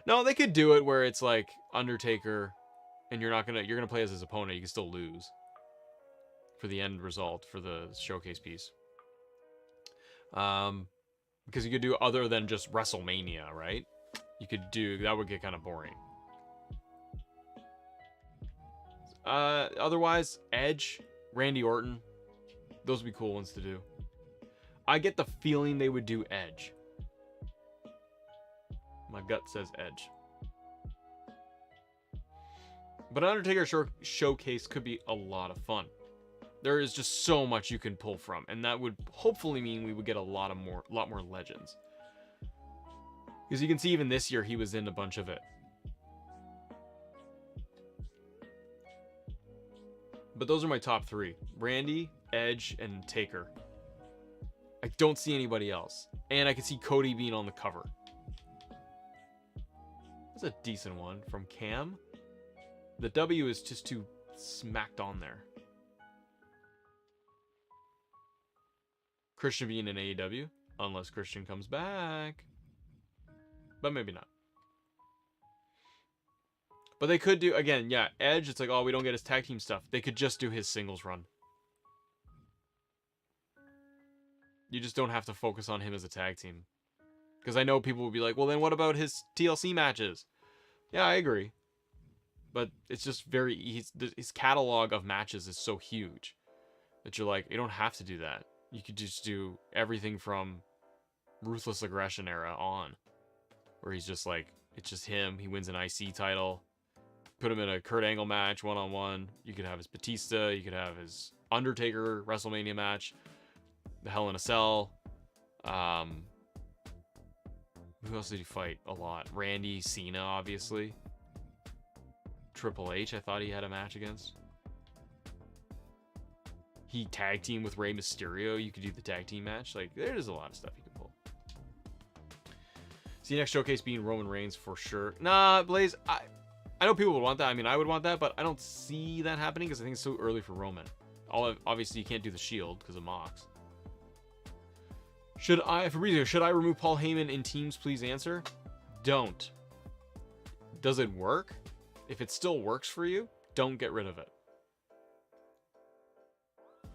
No, they could do it where it's like Undertaker, and you're gonna play as his opponent. You can still lose for the end result for the showcase piece. Because you could do other than just WrestleMania, right? You could do that would get kind of boring. Otherwise, Edge, Randy Orton, those would be cool ones to do. I get the feeling they would do Edge. My gut says Edge. But Undertaker Showcase could be a lot of fun. There is just so much you can pull from, and that would hopefully mean we would get a lot more legends. Because you can see even this year he was in a bunch of it. But those are my top three. Randy, Edge, and Taker. I don't see anybody else. And I can see Cody being on the cover. That's a decent one from Cam. The W is just too smacked on there. Christian being in AEW. Unless Christian comes back. But maybe not. But they could do, again, yeah, Edge, it's like, oh, we don't get his tag team stuff. They could just do his singles run. You just don't have to focus on him as a tag team. Because I know people will be like, well, then what about his TLC matches? Yeah, I agree. But it's just his catalog of matches is so huge that you're like, you don't have to do that. You could just do everything from Ruthless Aggression era on. Where he's just like, it's just him. He wins an IC title. Put him in a Kurt Angle match, one-on-one. You could have his Batista. You could have his Undertaker WrestleMania match. The Hell in a Cell. Who else did he fight a lot? Randy, Cena, obviously. Triple H, I thought he had a match against. He tag teamed with Rey Mysterio. You could do the tag team match. Like, there's a lot of stuff you can pull. See, next showcase being Roman Reigns for sure. Nah, Blaze, I know people would want that. I mean, I would want that, but I don't see that happening because I think it's so early for Roman. Obviously, you can't do the Shield because of Mox. Fabrizio, should I remove Paul Heyman in teams? Please answer. Don't. Does it work? If it still works for you, don't get rid of it.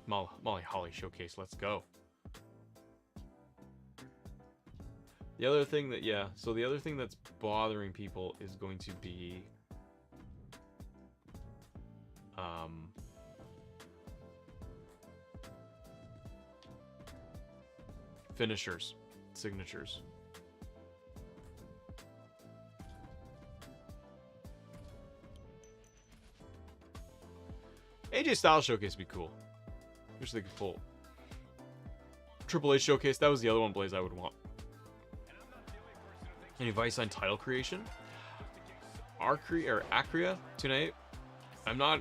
Molly Holly showcase, let's go. The other thing that, so the other thing that's bothering people is going to be finishers, signatures. AJ Styles showcase would be cool. Wish they could pull. Triple H showcase, that was the other one, Blaze, I would want. Any advice on title creation? Acria tonight. I'm not.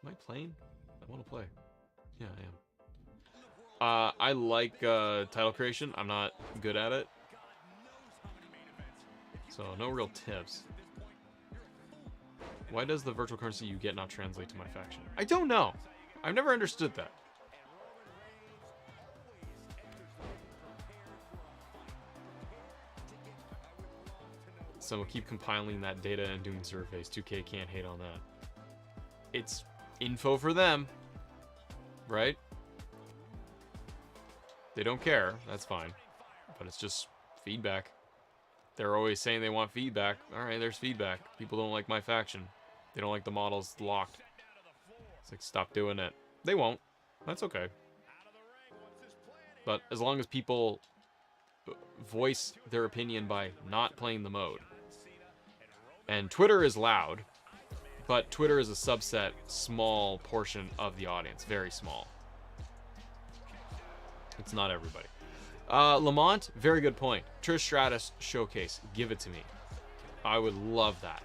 Am I playing? I want to play. Yeah, I am. I like title creation. I'm not good at it, so no real tips. Why does the virtual currency you get not translate to MyFaction? I don't know. I've never understood that. So we'll keep compiling that data and doing surveys. 2K can't hate on that. It's info for them, right? They don't care. That's fine. But it's just feedback. They're always saying they want feedback. All right, there's feedback. People don't like MyFaction. They don't like the models locked. It's like, stop doing it. They won't. That's okay. But as long as people voice their opinion by not playing the mode. And Twitter is loud, but Twitter is a subset, small portion of the audience. Very small. It's not everybody. Lamont, very good point. Trish Stratus showcase. Give it to me. I would love that.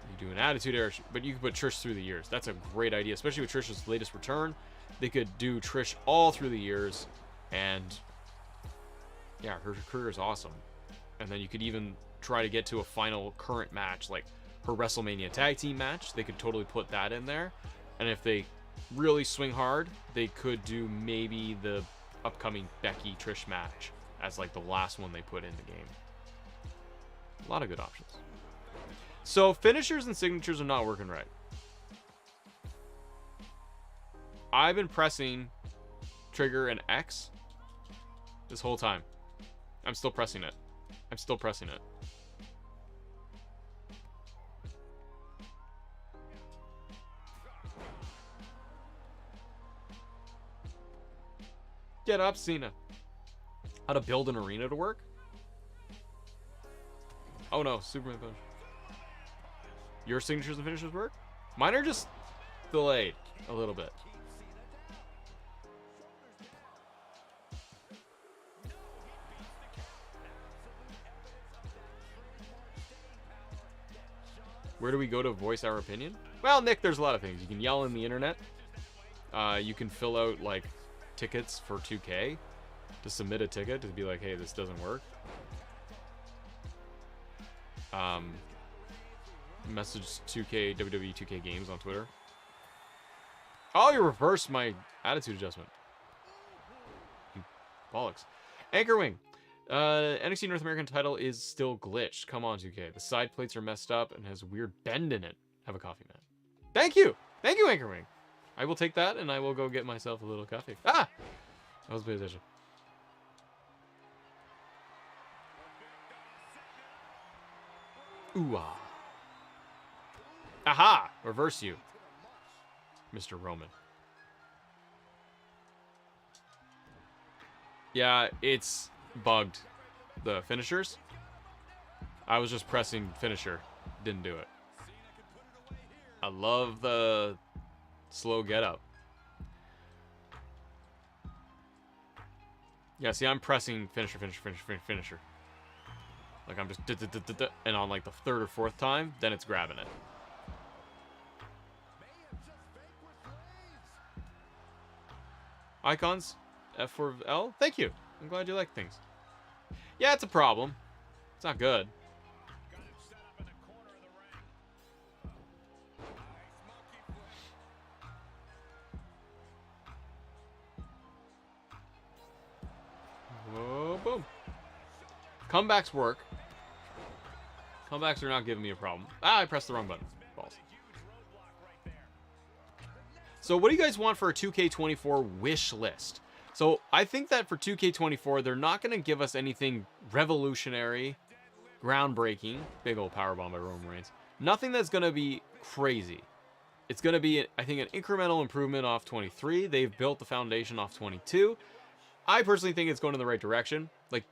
You do an attitude era, but you could put Trish through the years. That's a great idea, especially with Trish's latest return. They could do Trish all through the years, and yeah, her career is awesome. And then you could even try to get to a final current match, like her WrestleMania tag team match. They could totally put that in there. And if they really swing hard, they could do maybe the upcoming Becky Trish match as like the last one they put in the game. A lot of good options. So finishers and signatures are not working right. I've been pressing trigger and X this whole time. I'm still pressing it. I'm still pressing it. Get up, Cena. How to build an arena to work? Oh no, Superman punch. Your signatures and finishers work? Mine are just delayed a little bit. Where do we go to voice our opinion? Well, Nick, there's a lot of things. You can yell in the internet. You can fill out like tickets for 2K to submit a ticket to be like, hey, this doesn't work. Message 2K, WWE 2K Games on Twitter. Oh, you reversed my attitude adjustment. You bollocks. Anchor Wing. NXT North American title is still glitched. Come on, 2K. The side plates are messed up and has a weird bend in it. Have a coffee, man. Thank you. Thank you, Anchor Wing. I will take that and I will go get myself a little coffee. Ah! I was paying attention. Ooh-ah. Aha! Reverse you, Mr. Roman. Yeah, it's bugged. The finishers. I was just pressing finisher. Didn't do it. I love the slow get up. Yeah, see, I'm pressing finisher. Like I'm just and on like the third or fourth time, then it's grabbing it. Icons, F4L. Thank you. I'm glad you like things. Yeah, it's a problem. It's not good. Comebacks work. Comebacks are not giving me a problem. Ah, I pressed the wrong button. Balls. So what do you guys want for a 2K24 wish list? So I think that for 2K24, they're not going to give us anything revolutionary, groundbreaking. Big old powerbomb by Roman Reigns. Nothing that's going to be crazy. It's going to be, I think, an incremental improvement off 23. They've built the foundation off 22. I personally think it's going in the right direction. Like,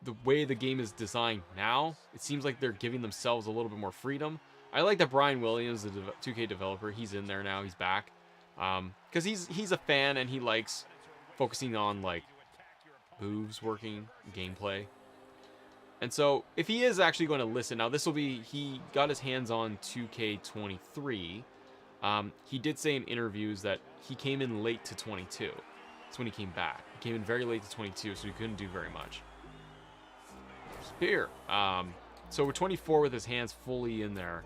the way the game is designed now, it seems like they're giving themselves a little bit more freedom. I like that Brian Williams, the 2K developer, he's in there now. He's back. Because he's a fan and he likes focusing on, like, moves working, gameplay. And so, if he is actually going to listen, now this will be, he got his hands on 2K23. He did say in interviews that he came in late to 22. That's when he came back. He came in very late to 22, so he couldn't do very much. Here. So we're 24 with his hands fully in there.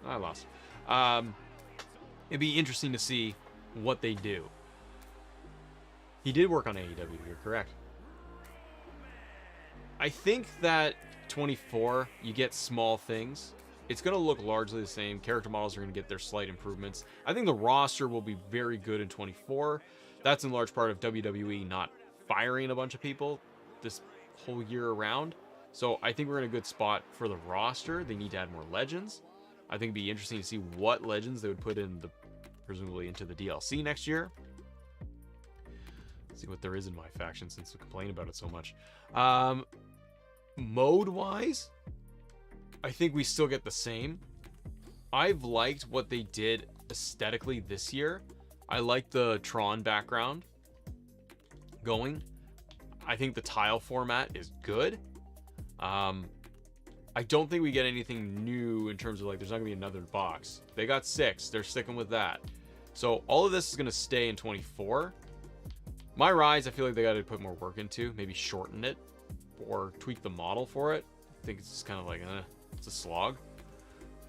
I lost. It'd be interesting to see what they do. He did work on AEW, you're correct. I think that 24, you get small things. It's going to look largely the same. Character models are going to get their slight improvements. I think the roster will be very good in 24. That's in large part of WWE not firing a bunch of people this whole year around. So I think we're in a good spot for the roster. They need to add more legends. I think it'd be interesting to see what legends they would put in presumably into the DLC next year. Let's see what there is in MyFaction since we complain about it so much. Mode-wise, I think we still get the same. I've liked what they did aesthetically this year. I like the Tron background going. I think the tile format is good. I don't think we get anything new in terms of, like, there's not gonna be another box. They got 6. They're sticking with that. So all of this is gonna stay in 24. My Rise, I feel like they got to put more work into. Maybe shorten it or tweak the model for it. I think it's just kind of like, it's a slog.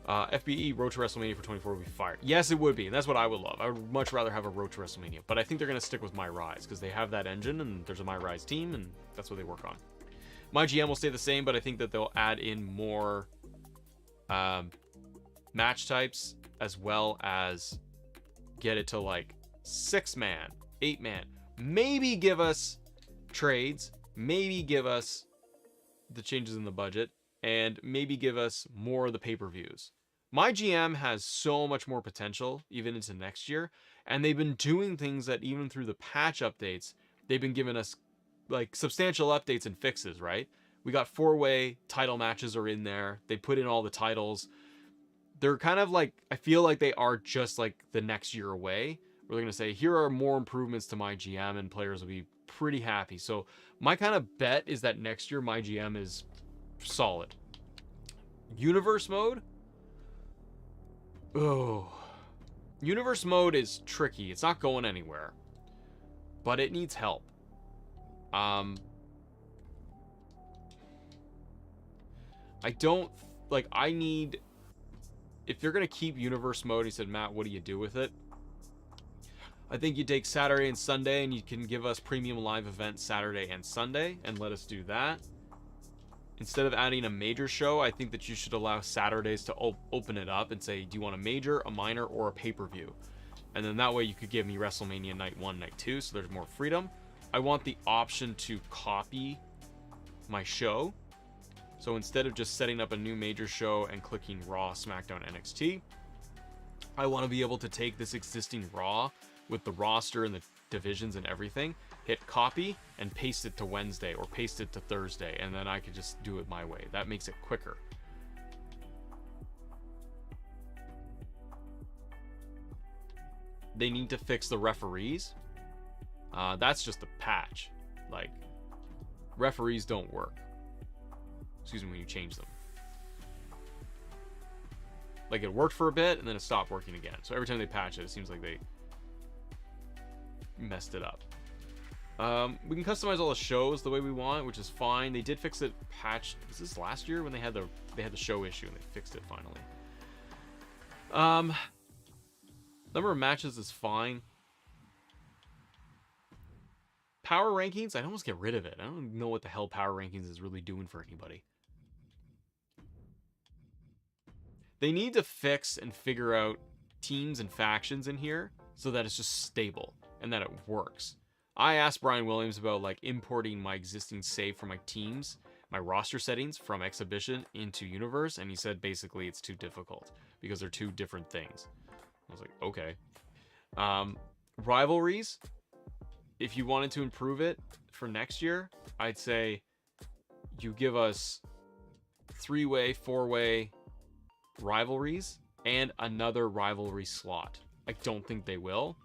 FBE, Road to WrestleMania for 24 would be fired. Yes, it would be, and that's what I would love. I would much rather have a Road to WrestleMania, but I think they're going to stick with My Rise because they have that engine, and there's a My Rise team, and that's what they work on. My GM will stay the same, but I think that they'll add in more match types, as well as get it to, like, 6-man, 8-man. Maybe give us trades, maybe give us the changes in the budget, and maybe give us more of the pay-per-views. My GM has so much more potential, even into next year, and they've been doing things that even through the patch updates, they've been giving us, like, substantial updates and fixes, right? We got 4-way title matches are in there. They put in all the titles. They're kind of like, I feel like they are just like the next year away. We're going to say, here are more improvements to my GM, and players will be pretty happy. So my kind of bet is that next year my GM is solid. Universe mode? Oh. Universe mode is tricky. It's not going anywhere. But it needs help. I don't, like, I need, if you're going to keep universe mode, he said, Matt, what do you do with it? I think you take Saturday and Sunday, and you can give us premium live events Saturday and Sunday, and let us do that. Instead of adding a major show, I think that you should allow Saturdays to open it up and say, do you want a major, a minor, or a pay-per-view? And then that way you could give me WrestleMania night 1, night 2, so there's more freedom. I want the option to copy my show. So instead of just setting up a new major show and clicking Raw, SmackDown, NXT, I want to be able to take this existing Raw with the roster and the divisions and everything, hit copy, and paste it to Wednesday or paste it to Thursday, and then I could just do it my way. That makes it quicker. They need to fix the referees. That's just a patch. Like, referees don't work. Excuse me, when you change them. Like, it worked for a bit, and then it stopped working again. So every time they patch it, it seems like they messed it up. We can customize all the shows the way we want, which is fine. They did fix it. Was this last year when they had the show issue and they fixed it finally? Number of matches is fine. Power rankings, I'd almost get rid of it. I don't know what the hell power rankings is really doing for anybody. They need to fix and figure out teams and factions in here so that it's just stable and that it works. I asked Brian Williams about like importing my existing save for my teams, my roster settings from Exhibition into Universe, and he said basically it's too difficult because they're two different things. I was like, okay. Rivalries, if you wanted to improve it for next year, I'd say you give us 3-way, 4-way rivalries and another rivalry slot. I don't think they will.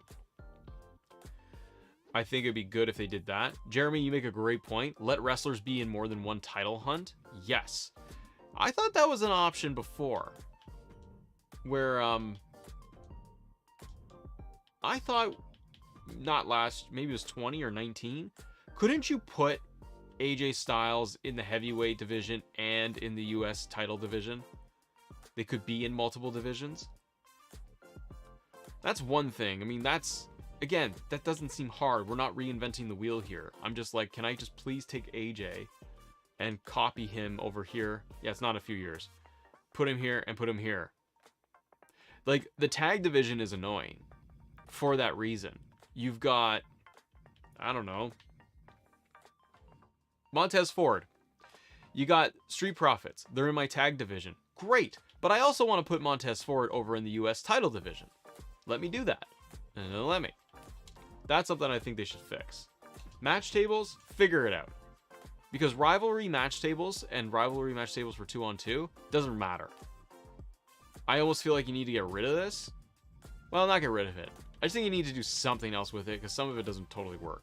I think it'd be good if they did that. Jeremy, you make a great point. Let wrestlers be in more than one title hunt. Yes. I thought that was an option before. Where, I thought, not last, maybe it was 20 or 19. Couldn't you put AJ Styles in the heavyweight division and in the US title division? They could be in multiple divisions. That's one thing. I mean, that's, again, that doesn't seem hard. We're not reinventing the wheel here. I'm just like, can I just please take AJ and copy him over here? Yeah, it's not a few years. Put him here and put him here. Like, the tag division is annoying for that reason. You've got, I don't know, Montez Ford. You got Street Profits. They're in my tag division. Great. But I also want to put Montez Ford over in the US title division. Let me do that. And they'll let me. That's something I think they should fix. Match tables, figure it out. Because rivalry match tables and rivalry match tables for 2-on-2 doesn't matter. I almost feel like you need to get rid of this. Well, not get rid of it. I just think you need to do something else with it because some of it doesn't totally work.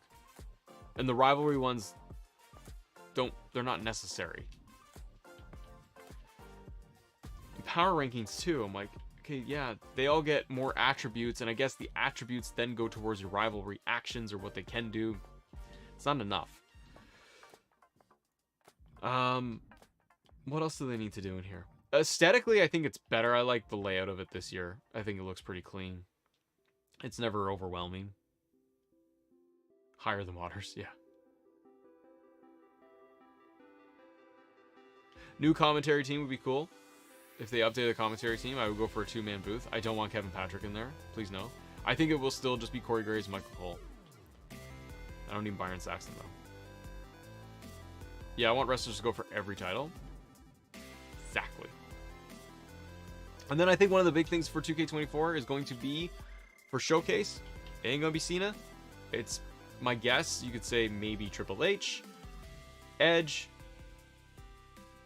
And the rivalry ones they're not necessary. And power rankings too, I'm like, okay, yeah, they all get more attributes, and I guess the attributes then go towards your rivalry actions or what they can do. It's not enough. What else do they need to do in here? Aesthetically, I think it's better. I like the layout of it this year. I think it looks pretty clean. It's never overwhelming. Higher than waters, yeah. New commentary team would be cool. If they update the commentary team, I would go for a 2-man booth. I don't want Kevin Patrick in there. Please no. I think it will still just be Corey Graves and Michael Cole. I don't need Byron Saxton, though. Yeah, I want wrestlers to go for every title. Exactly. And then I think one of the big things for 2K24 is going to be, for Showcase, it ain't going to be Cena. It's my guess. You could say maybe Triple H, Edge,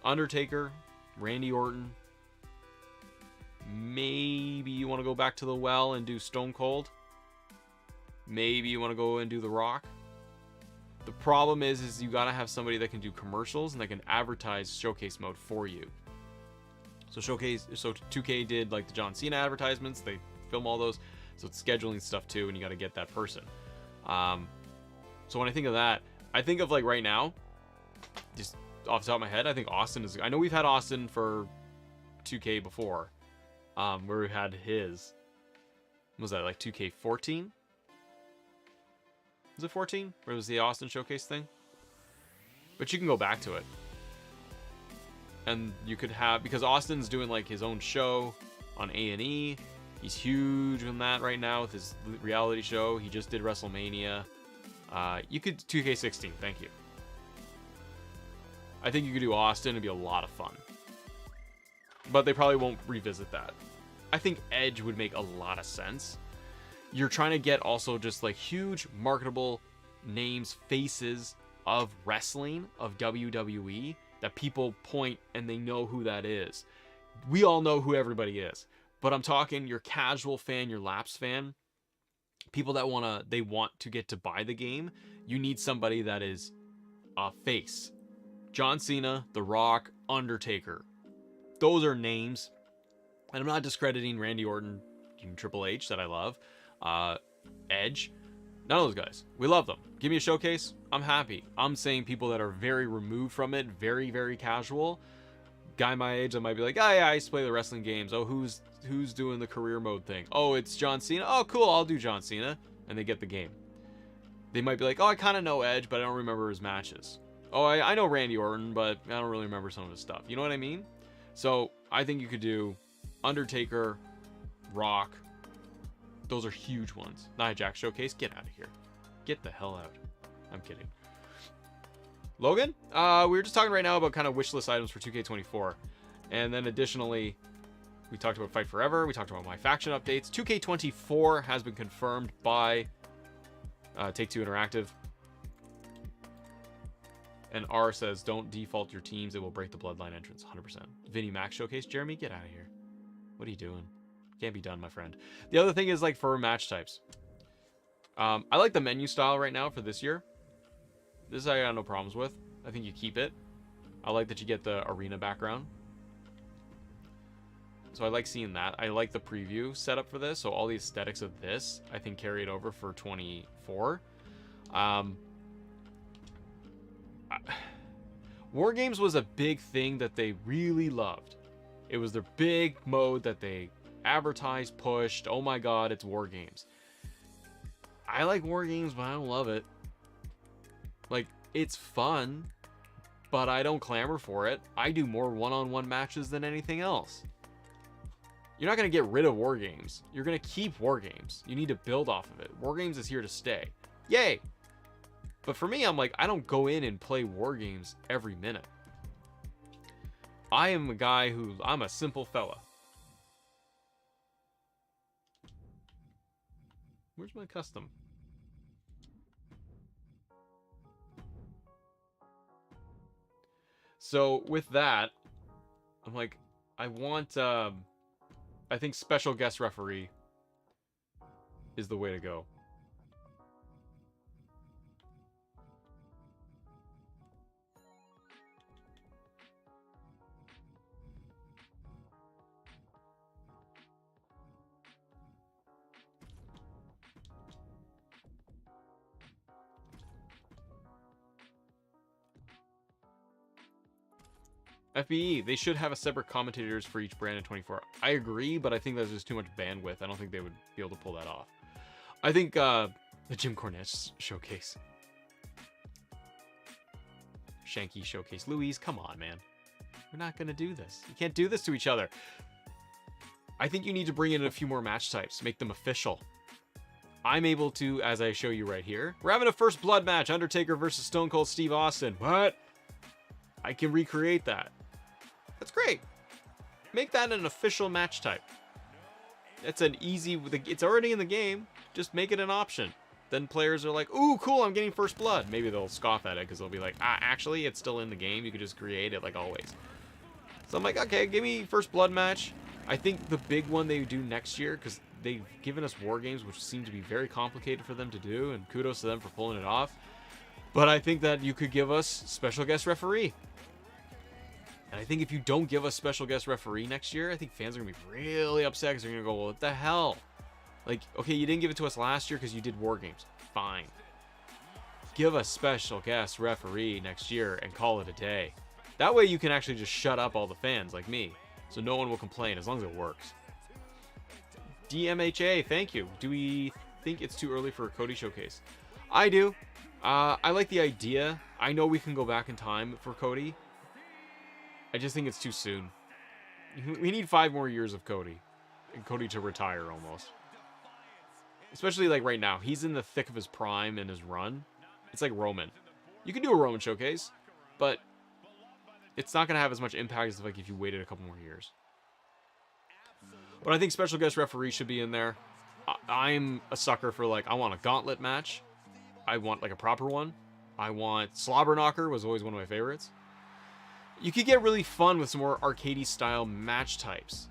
Undertaker, Randy Orton. Maybe you want to go back to the well and do Stone Cold. Maybe you want to go and do The Rock. The problem is you got to have somebody that can do commercials and that can advertise Showcase mode for you. So 2K did like the John Cena advertisements. They film all those. So it's scheduling stuff too, and you got to get that person. So when I think of that, I think of like right now, just off the top of my head, I think Austin is. I know we've had Austin for 2K before, where we had his. Was that like 2K14? Was it 14? Where it was the Austin Showcase thing? But you can go back to it, and you could have, because Austin's doing like his own show on A&E. He's huge in that right now with his reality show. He just did WrestleMania. You could 2K16. Thank you. I think you could do Austin. It'd be a lot of fun. But they probably won't revisit that. I think Edge would make a lot of sense. You're trying to get also just like huge marketable names, faces of wrestling, of WWE, that people point and they know who that is. We all know who everybody is. But I'm talking your casual fan, your lapsed fan, people that want to get to buy the game. You need somebody that is a face. John Cena, The Rock, Undertaker. Those are names. And I'm not discrediting Randy Orton, Triple H, that I love. Edge. None of those guys. We love them. Give me a showcase. I'm happy. I'm saying people that are very removed from it, very, very casual. Guy my age that might be like, oh yeah, I used to play the wrestling games. Oh, who's doing the career mode thing? Oh, it's John Cena. Oh, cool. I'll do John Cena. And they get the game. they might be like, oh, I kind of know Edge, but I don't remember his matches. Oh, I know Randy Orton, but I don't really remember some of his stuff. You know what I mean? So I think you could do Undertaker, Rock. Those are huge ones. Nia Jax Showcase. Get out of here. Get the hell out. I'm kidding. Logan? We were just talking right now about kind of wish list items for 2K24. And then additionally, we talked about Fight Forever. We talked about MyFaction updates. 2K24 has been confirmed by Take-Two Interactive. And R says, don't default your teams. It will break the bloodline entrance. 100%. Vinnie Mac Showcase. Jeremy, get out of here. What are you doing? Can't be done, my friend. The other thing is, like, for match types. I like the menu style right now for this year. This I got no problems with. I think you keep it. I like that you get the arena background. So I like seeing that. I like the preview setup for this. So all the aesthetics of this, I think, carry it over for 24. War Games was a big thing that they really loved. It was their big mode that they advertised, pushed. Oh my god, it's War Games. I like War Games, but I don't love it. Like, it's fun, but I don't clamor for it. I do more one-on-one matches than anything else. You're not going to get rid of War Games. You're going to keep War Games. You need to build off of it. War Games is here to stay. Yay! But for me, I'm like, I don't go in and play War Games every minute. I am a guy who, I'm a simple fella. Where's my custom? So with that, I'm like, I want, I think special guest referee is the way to go. FBE, they should have a separate commentators for each brand in 24. I agree, but I think there's just too much bandwidth. I don't think they would be able to pull that off. I think the Jim Cornette showcase. Shanky showcase. Louise, come on, man. We're not going to do this. You can't do this to each other. I think you need to bring in a few more match types. Make them official. I'm able to, as I show you right here, we're having a first blood match. Undertaker versus Stone Cold Steve Austin. What? I can recreate that. That's great. Make that an official match type. It's an easy, it's already in the game. Just make it an option. Then players are like, ooh, cool, I'm getting first blood. Maybe they'll scoff at it because they'll be like, actually, it's still in the game. You can just create it like always. So I'm like, okay, give me first blood match. I think the big one they do next year, because they've given us War Games, which seem to be very complicated for them to do, and kudos to them for pulling it off. But I think that you could give us special guest referee. And I think if you don't give us special guest referee next year, I think fans are going to be really upset because they're going to go, well, what the hell? Like, okay, you didn't give it to us last year because you did War Games. Fine. Give us special guest referee next year and call it a day. That way you can actually just shut up all the fans like me. So no one will complain as long as it works. DMHA, thank you. Do we think it's too early for a Cody showcase? I do. I like the idea. I know we can go back in time for Cody. I just think it's too soon. We need 5 more years of Cody. And Cody to retire almost. Especially like right now. He's in the thick of his prime and his run. It's like Roman. You can do a Roman showcase, but it's not going to have as much impact as like if you waited a couple more years. But I think special guest referee should be in there. I'm a sucker for like, I want a gauntlet match. I want like a proper one. I want Slobber Knocker was always one of my favorites. You could get really fun with some more arcadey style match types.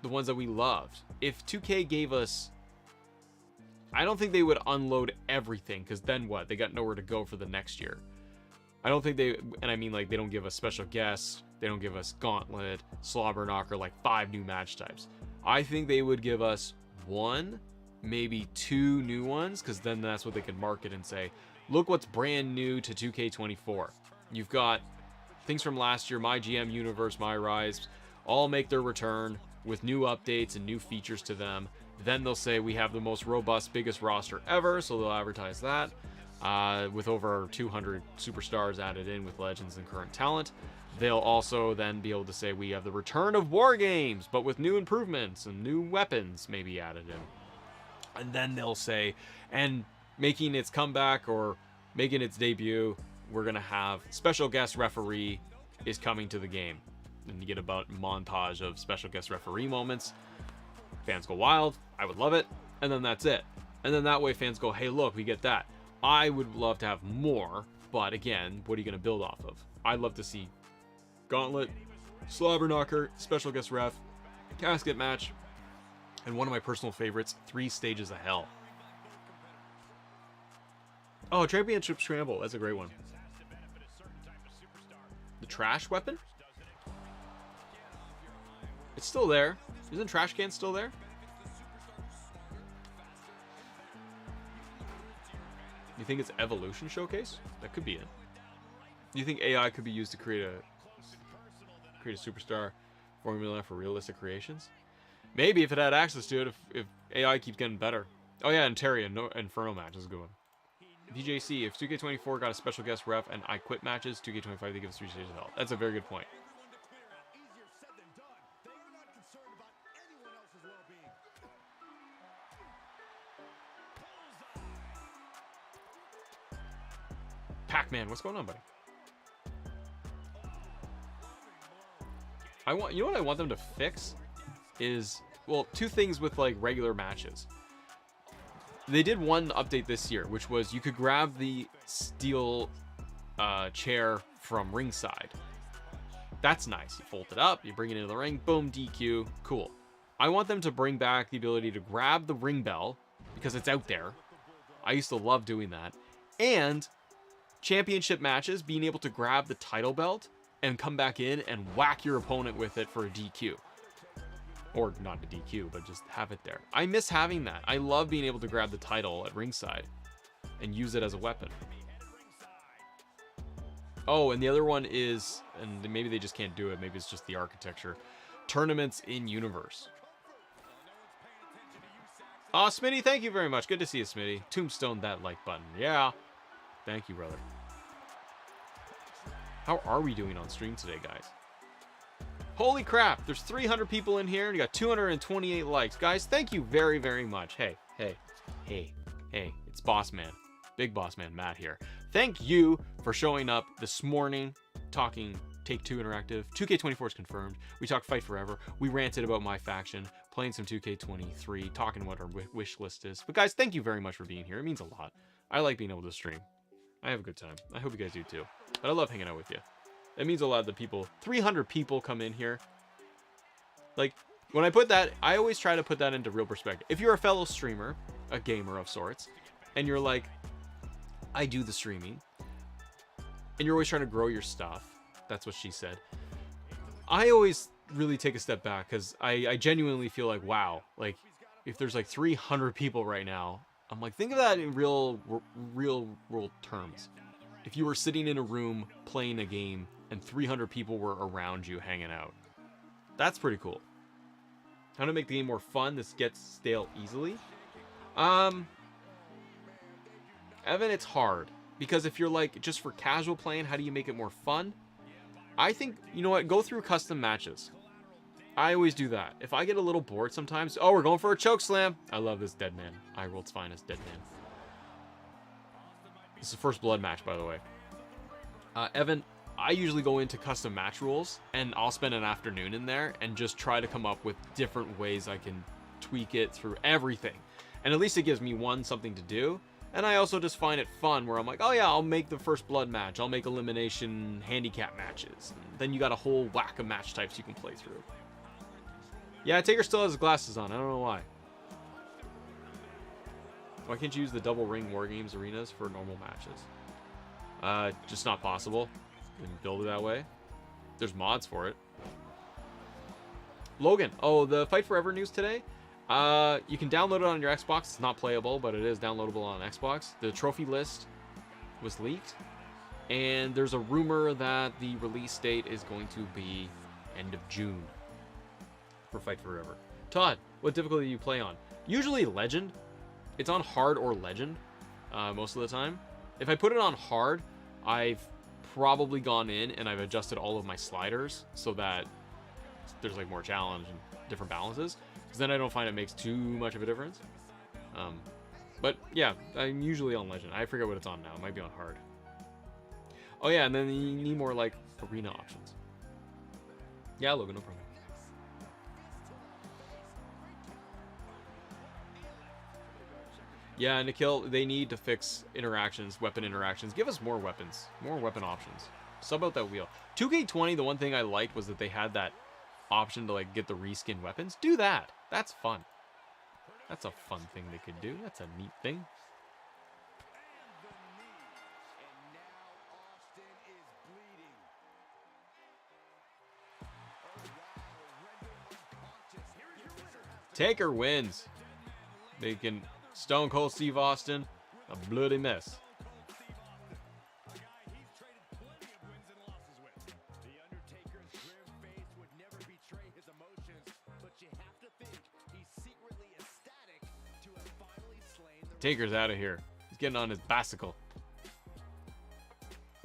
The ones that we loved. If 2K gave us... I don't think they would unload everything, because then what? They got nowhere to go for the next year. I don't think they... And I mean, like, they don't give us special guests. They don't give us Gauntlet, Slobber Knocker, like 5 new match types. I think they would give us 1, maybe 2 new ones, because then that's what they could market and say, look what's brand new to 2K24. You've got things from last year, My GM Universe, My Rise, all make their return with new updates and new features to them. Then they'll say we have the most robust, biggest roster ever, so they'll advertise that. with over 200 superstars added in with legends and current talent. They'll also then be able to say we have the return of War Games, but with new improvements and new weapons maybe added in. And then they'll say, and making its comeback or making its debut, we're going to have special guest referee is coming to the game. And you get about a montage of special guest referee moments. Fans go wild. I would love it. And then that's it. And then that way fans go, hey, look, we get that. I would love to have more. But again, what are you going to build off of? I'd love to see Gauntlet, Slobber Knocker, special guest ref, casket match, and one of my personal favorites, 3 Stages of Hell. Oh, Championship Scramble. That's a great one. The trash weapon? It's still there. Isn't Trash Can still there? You think it's Evolution Showcase? That could be it. Do you think AI could be used to create a superstar formula for realistic creations? Maybe if it had access to it, if AI keeps getting better. Oh yeah, and Terry, Inferno match is a good one. DJC, if 2K24 got a special guest ref and I quit matches, 2K25 they give us 3 Stages of Hell. That's a very good point. Pac-Man, what's going on, buddy? You know what I want them to fix is, well, 2 things with like regular matches. They did one update this year, which was you could grab the steel chair from ringside. That's nice. You fold it up, you bring it into the ring, boom, DQ, cool. I want them to bring back the ability to grab the ring bell because it's out there. I used to love doing that. And championship matches, being able to grab the title belt and come back in and whack your opponent with it for a DQ. Or not a DQ, but just have it there. I miss having that. I love being able to grab the title at ringside and use it as a weapon. Oh, and the other one is, and maybe they just can't do it, maybe it's just the architecture, tournaments in universe. Aw, Smitty, thank you very much. Good to see you, Smitty. Tombstone that like button. Yeah. Thank you, brother. How are we doing on stream today, guys? Holy crap, there's 300 people in here and you got 228 likes. Guys, thank you very, very much. Hey, it's Boss Man. Big Boss Man Matt here. Thank you for showing up this morning, talking Take-Two Interactive. 2K24 is confirmed. We talked Fight Forever. We ranted about MyFaction, playing some 2K23, talking what our wish list is. But guys, thank you very much for being here. It means a lot. I like being able to stream. I have a good time. I hope you guys do too. But I love hanging out with you. It means a lot that people, 300 people come in here. Like, when I put that, I always try to put that into real perspective. If you're a fellow streamer, a gamer of sorts, and you're like, I do the streaming, and you're always trying to grow your stuff, that's what she said. I always really take a step back, because I genuinely feel like, wow, like, if there's like 300 people right now, I'm like, think of that in real world terms. If you were sitting in a room playing a game and 300 people were around you hanging out, that's pretty cool. How to make the game more fun? This gets stale easily. Evan, it's hard because if you're like just for casual playing, how do you make it more fun? I think, you know what? Go through custom matches. I always do that. If I get a little bored sometimes, oh, we're going for a choke slam. I love this dead man. iWorld's finest dead man. This is the first blood match, by the way. Evan, I usually go into custom match rules and I'll spend an afternoon in there and just try to come up with different ways I can tweak it through everything. And at least it gives me something to do. And I also just find it fun where I'm like, oh yeah, I'll make the first blood match. I'll make elimination handicap matches. And then you got a whole whack of match types you can play through. Yeah, Taker still has his glasses on. I don't know why. Why can't you use the double ring War Games arenas for normal matches? Just not possible. You can build it that way. There's mods for it. Logan. Oh, the Fight Forever news today. You can download it on your Xbox. It's not playable, but it is downloadable on Xbox. The trophy list was leaked. And there's a rumor that the release date is going to be end of June for Fight Forever. Todd, what difficulty do you play on? Usually Legend. It's on hard or Legend most of the time. If I put it on hard, I've probably gone in and I've adjusted all of my sliders so that there's like more challenge and different balances. Because then I don't find it makes too much of a difference. But yeah, I'm usually on Legend. I forget what it's on now. It might be on hard. Oh yeah, and then you need more like arena options. Yeah, Logan, no problem. Yeah, Nikhil, they need to fix interactions, weapon interactions. Give us more weapons, more weapon options. Sub out that wheel. 2K20, the one thing I liked was that they had that option to like get the reskin weapons. Do that. That's fun. That's a fun thing they could do. That's a neat thing. Taker wins. They can Stone Cold Steve Austin, a bloody mess. Taker's out of here. He's getting on his bicycle.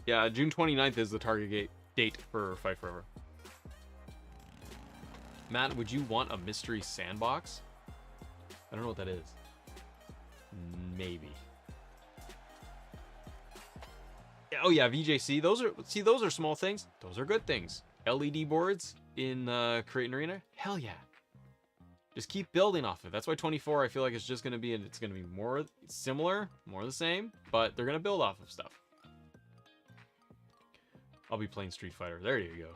Yeah, June 29th is the target date for Fight Forever. Matt, would you want a mystery sandbox? I don't know what that is. Maybe. Oh yeah, VJC. Those are small things. Those are good things. LED boards in Create an Arena. Hell yeah. Just keep building off it. That's why 24, I feel like it's just gonna be more similar, more the same, but they're gonna build off of stuff. I'll be playing Street Fighter. There you go.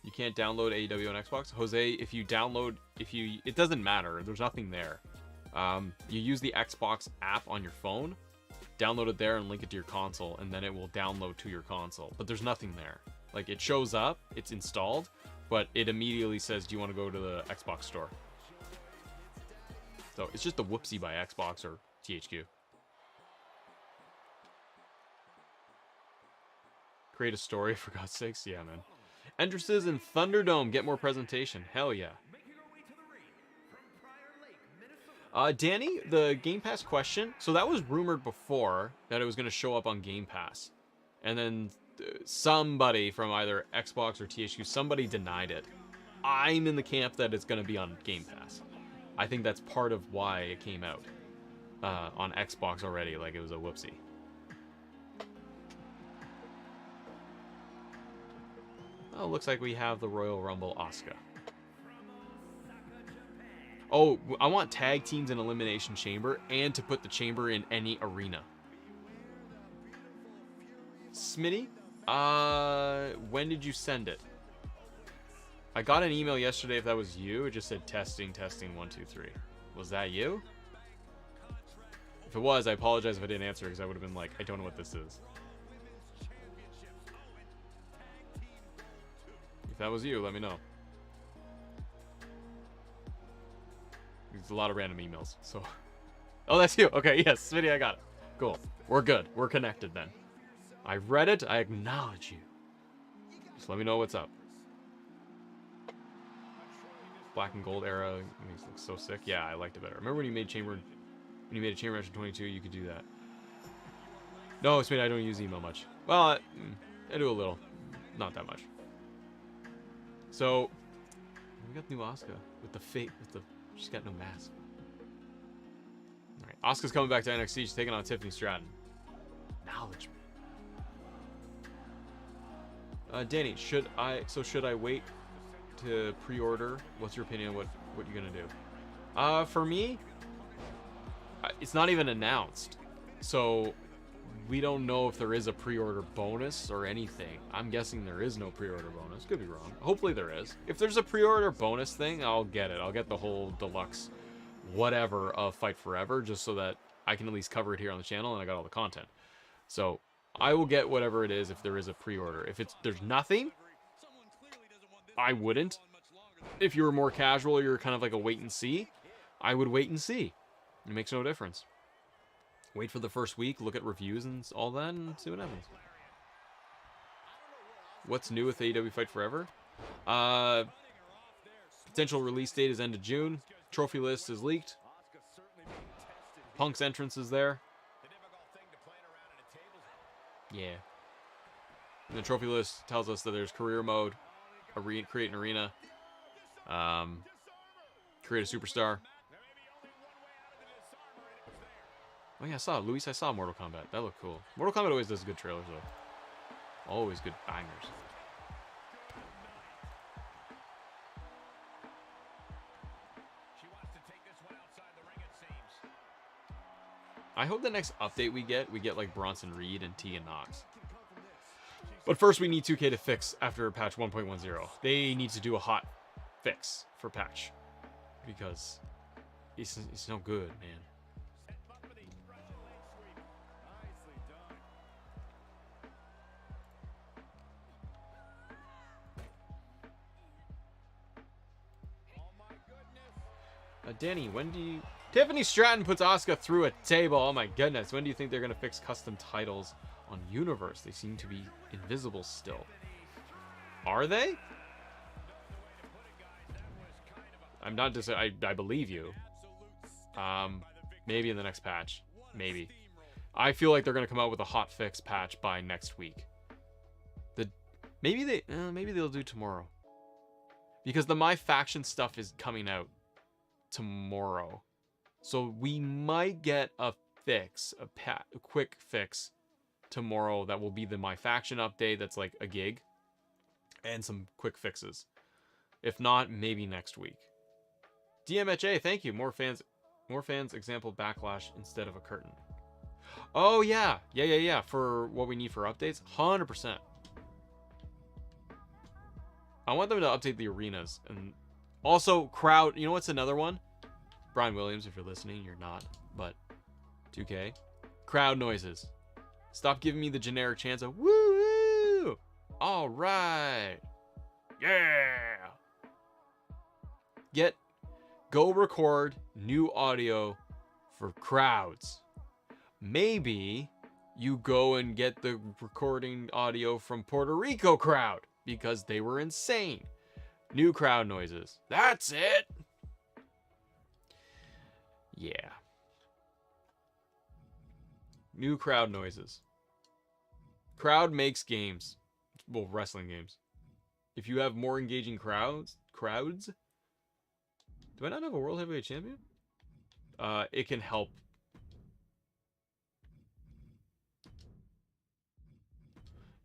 You can't download AEW on Xbox. Jose, if you download, it doesn't matter. There's nothing there. You use the Xbox app on your phone, download it there and link it to your console, and then it will download to your console. But there's nothing there. Like, it shows up, it's installed, but it immediately says, do you want to go to the Xbox store? So it's just a whoopsie by Xbox or THQ. Create a story, for God's sakes. Yeah, man. Entrances in Thunderdome. Get more presentation. Hell yeah. Danny, the Game Pass question. So that was rumored before that it was going to show up on Game Pass. And then somebody from either Xbox or THQ, somebody denied it. I'm in the camp that it's going to be on Game Pass. I think that's part of why it came out on Xbox already. Like it was a whoopsie. Oh, looks like we have the Royal Rumble Asuka. Oh, I want tag teams in Elimination Chamber and to put the chamber in any arena. Smitty, when did you send it? I got an email yesterday. If that was you, it just said testing, 1, 2, 3. Was that you? If it was, I apologize if I didn't answer because I would have been like, I don't know what this is. If that was you, let me know. There's a lot of random emails, so. Oh, that's you. Okay, yes, Smitty, I got it. Cool. We're good. We're connected then. I read it. I acknowledge you. Just let me know what's up. Black and gold era makes it look so sick. Yeah, I liked it better. Remember when you made a chamber match in 22? You could do that. No, Smitty, I don't use email much. Well, I do a little. Not that much. So, we got new Asuka with the fate, she's got no mask. Alright, Asuka's coming back to NXT, she's taking on Tiffany Stratton. Acknowledgement. Danny, should I wait to pre-order? What's your opinion on what you're gonna do? For me, it's not even announced. So, we don't know if there is a pre-order bonus or anything. I'm guessing there is no pre-order bonus. Could be wrong. Hopefully there is. If there's a pre-order bonus thing, I'll get it. I'll get the whole deluxe whatever of Fight Forever just so that I can at least cover it here on the channel and I got all the content. So I will get whatever it is if there is a pre-order. If there's nothing, I wouldn't. If you were more casual, you're kind of like a wait and see, I would wait and see. It makes no difference. Wait for the first week, look at reviews and all that, and see what happens. What's new with AEW Fight Forever? Potential release date is end of June. Trophy list is leaked. Punk's entrance is there. Yeah. And the trophy list tells us that there's career mode, create an arena, create a superstar. Oh yeah, I saw Mortal Kombat. That looked cool. Mortal Kombat always does good trailers though. Always good bangers. I hope the next update we get like Bronson Reed and Tegan Knox. But first we need 2K to fix after patch 1.10. They need to do a hot fix for patch. Because it's no good, man. Danny, when do you... Tiffany Stratton puts Asuka through a table. Oh my goodness. When do you think they're going to fix custom titles on Universe? They seem to be invisible still. Are they? I'm not just... I believe you. Maybe in the next patch. Maybe. I feel like they're going to come out with a hot fix patch by next week. Maybe they'll do tomorrow. Because the MyFaction stuff is coming out tomorrow. So we might get a fix, a quick fix tomorrow that will be the MyFaction update that's like a gig and some quick fixes. If not, maybe next week. DMHA, thank you. More fans example backlash instead of a curtain. Oh yeah. Yeah. For what we need for updates, 100%. I want them to update the arenas and also crowd. You know what's another one? Brian Williams, if you're listening, you're not, but 2K. Crowd noises. Stop giving me the generic chants of woo! All right. Yeah. Go record new audio for crowds. Maybe you go and get the recording audio from Puerto Rico crowd because they were insane. New crowd noises. That's it. Yeah. New crowd noises. Crowd makes games. Well, wrestling games. If you have more engaging crowds. Do I not have a World Heavyweight Champion? It can help.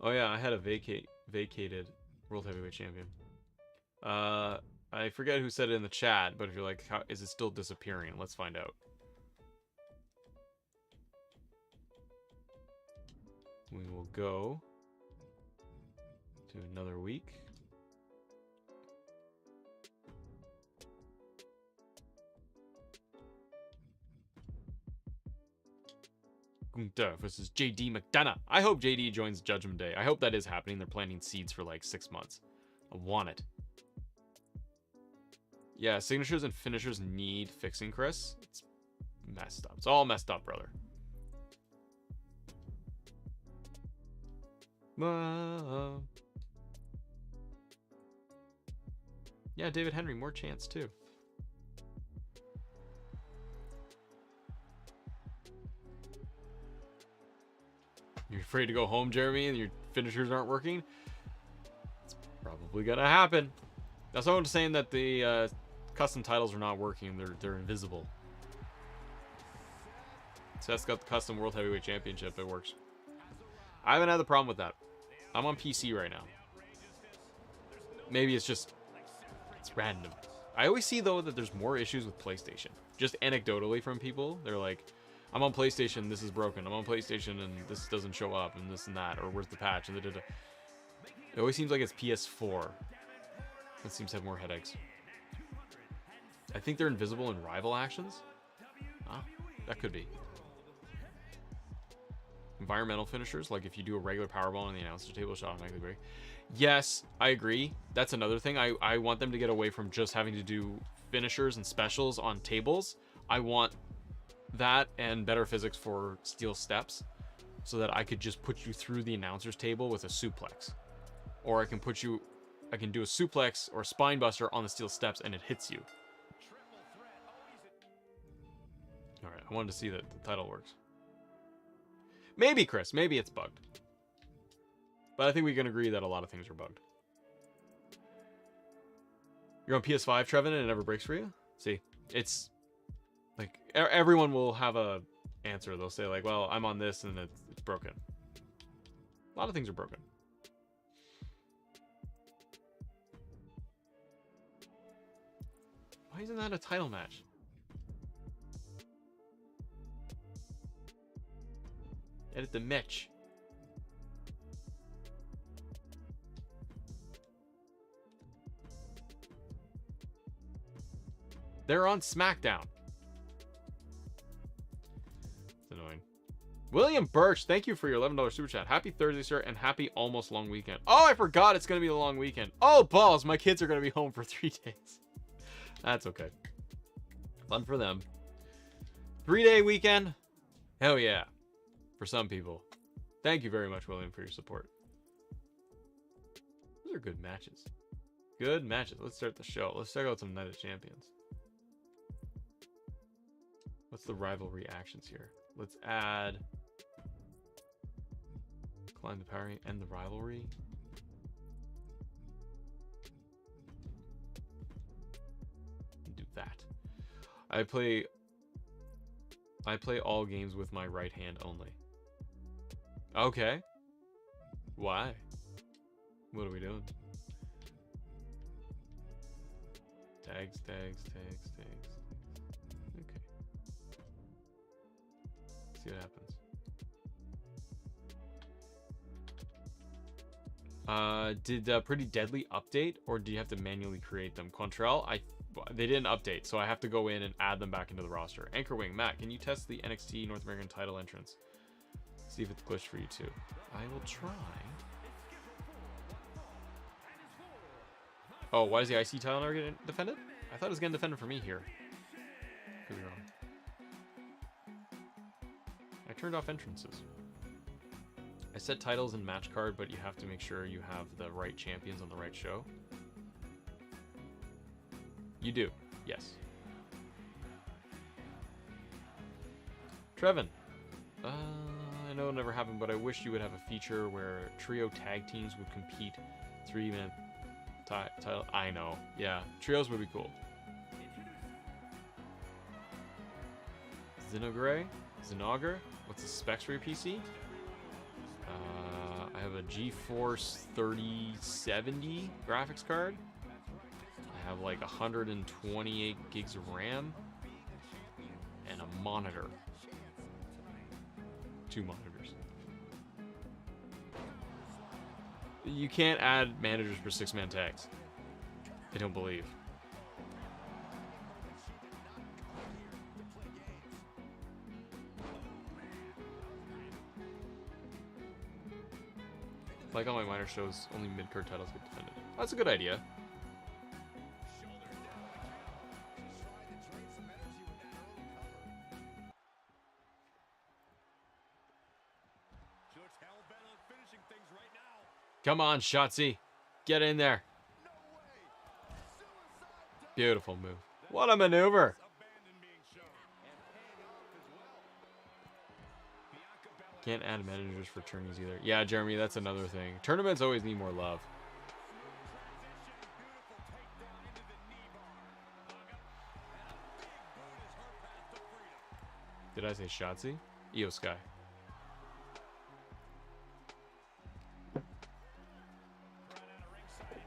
Oh yeah, I had a vacated World Heavyweight Champion. I forget who said it in the chat, but if you're like, how is it still disappearing? Let's find out. We will go to another week. Gunther versus JD McDonough. I hope JD joins Judgment Day. I hope that is happening. They're planting seeds for like 6 months. I want it. Yeah, signatures and finishers need fixing, Chris. It's messed up. It's all messed up, brother. Yeah, David Henry, more chance too. You're afraid to go home, Jeremy, and your finishers aren't working? It's probably gonna happen. That's why I'm saying that the custom titles are not working. They're invisible. Seth's got the custom World Heavyweight Championship. It works. I haven't had the problem with that. I'm on PC right now. Maybe it's just... it's random. I always see, though, that there's more issues with PlayStation. Just anecdotally from people. They're like, I'm on PlayStation, this is broken. I'm on PlayStation, and this doesn't show up, and this and that. Or where's the patch? And it always seems like it's PS4. It seems to have more headaches. I think they're invisible in rival actions. Ah, that could be. environmental finishers, like if you do a regular powerball on the announcer table, it should automatically break. Yes, I agree. That's another thing. I want them to get away from just having to do finishers and specials on tables. I want that and better physics for steel steps, so that I could just put you through the announcer's table with a suplex. Or I can do a suplex or a spine buster on the steel steps and it hits you. Alright, I wanted to see that the title works. Maybe, Chris, maybe it's bugged. But I think we can agree that a lot of things are bugged. You're on PS5, Trevin, and it never breaks for you? See, it's like everyone will have a answer. They'll say like, well, I'm on this and it's broken. A lot of things are broken. Why isn't that a title match? Edit the match. They're on SmackDown. It's annoying. William Birch, thank you for your $11 super chat. Happy Thursday, sir, and happy almost long weekend. Oh, I forgot it's going to be a long weekend. Oh, balls. My kids are going to be home for 3 days. That's okay. Fun for them. 3-day weekend. Hell yeah. For some people. Thank you very much, William, for your support. Those are good matches. Good matches. Let's start the show. Let's check out some Night of Champions. What's the rivalry actions here? Let's add Climb the Power and the rivalry. Do that. I play all games with my right hand only. Okay. Why? What are we doing? Tags. Okay. See what happens. Did Pretty Deadly update, or do you have to manually create them? Contrail, they didn't update, so I have to go in and add them back into the roster. Anchorwing, Matt, can you test the NXT North American title entrance? See if it's glitched for you too. I will try. Oh, why is the IC title never getting defended? I thought it was getting defended for me here. Could be wrong. I turned off entrances. I set titles in match card, but you have to make sure you have the right champions on the right show. You do, yes. Trevin. I know it never happened, but I wish you would have a feature where trio tag teams would compete 3-man title. I know, yeah. Trios would be cool. Zinogre? What's the specs for your PC? I have a GeForce 3070 graphics card. I have like 128 gigs of RAM and a monitor. 2 monitors. You can't add managers for 6-man tags. I don't believe. Like on my minor shows, only mid-card titles get defended. That's a good idea. Come on, Shotzi. Get in there. Beautiful move. What a maneuver. Can't add managers for tourneys either. Yeah, Jeremy, that's another thing. Tournaments always need more love. Did I say Shotzi? Io Sky.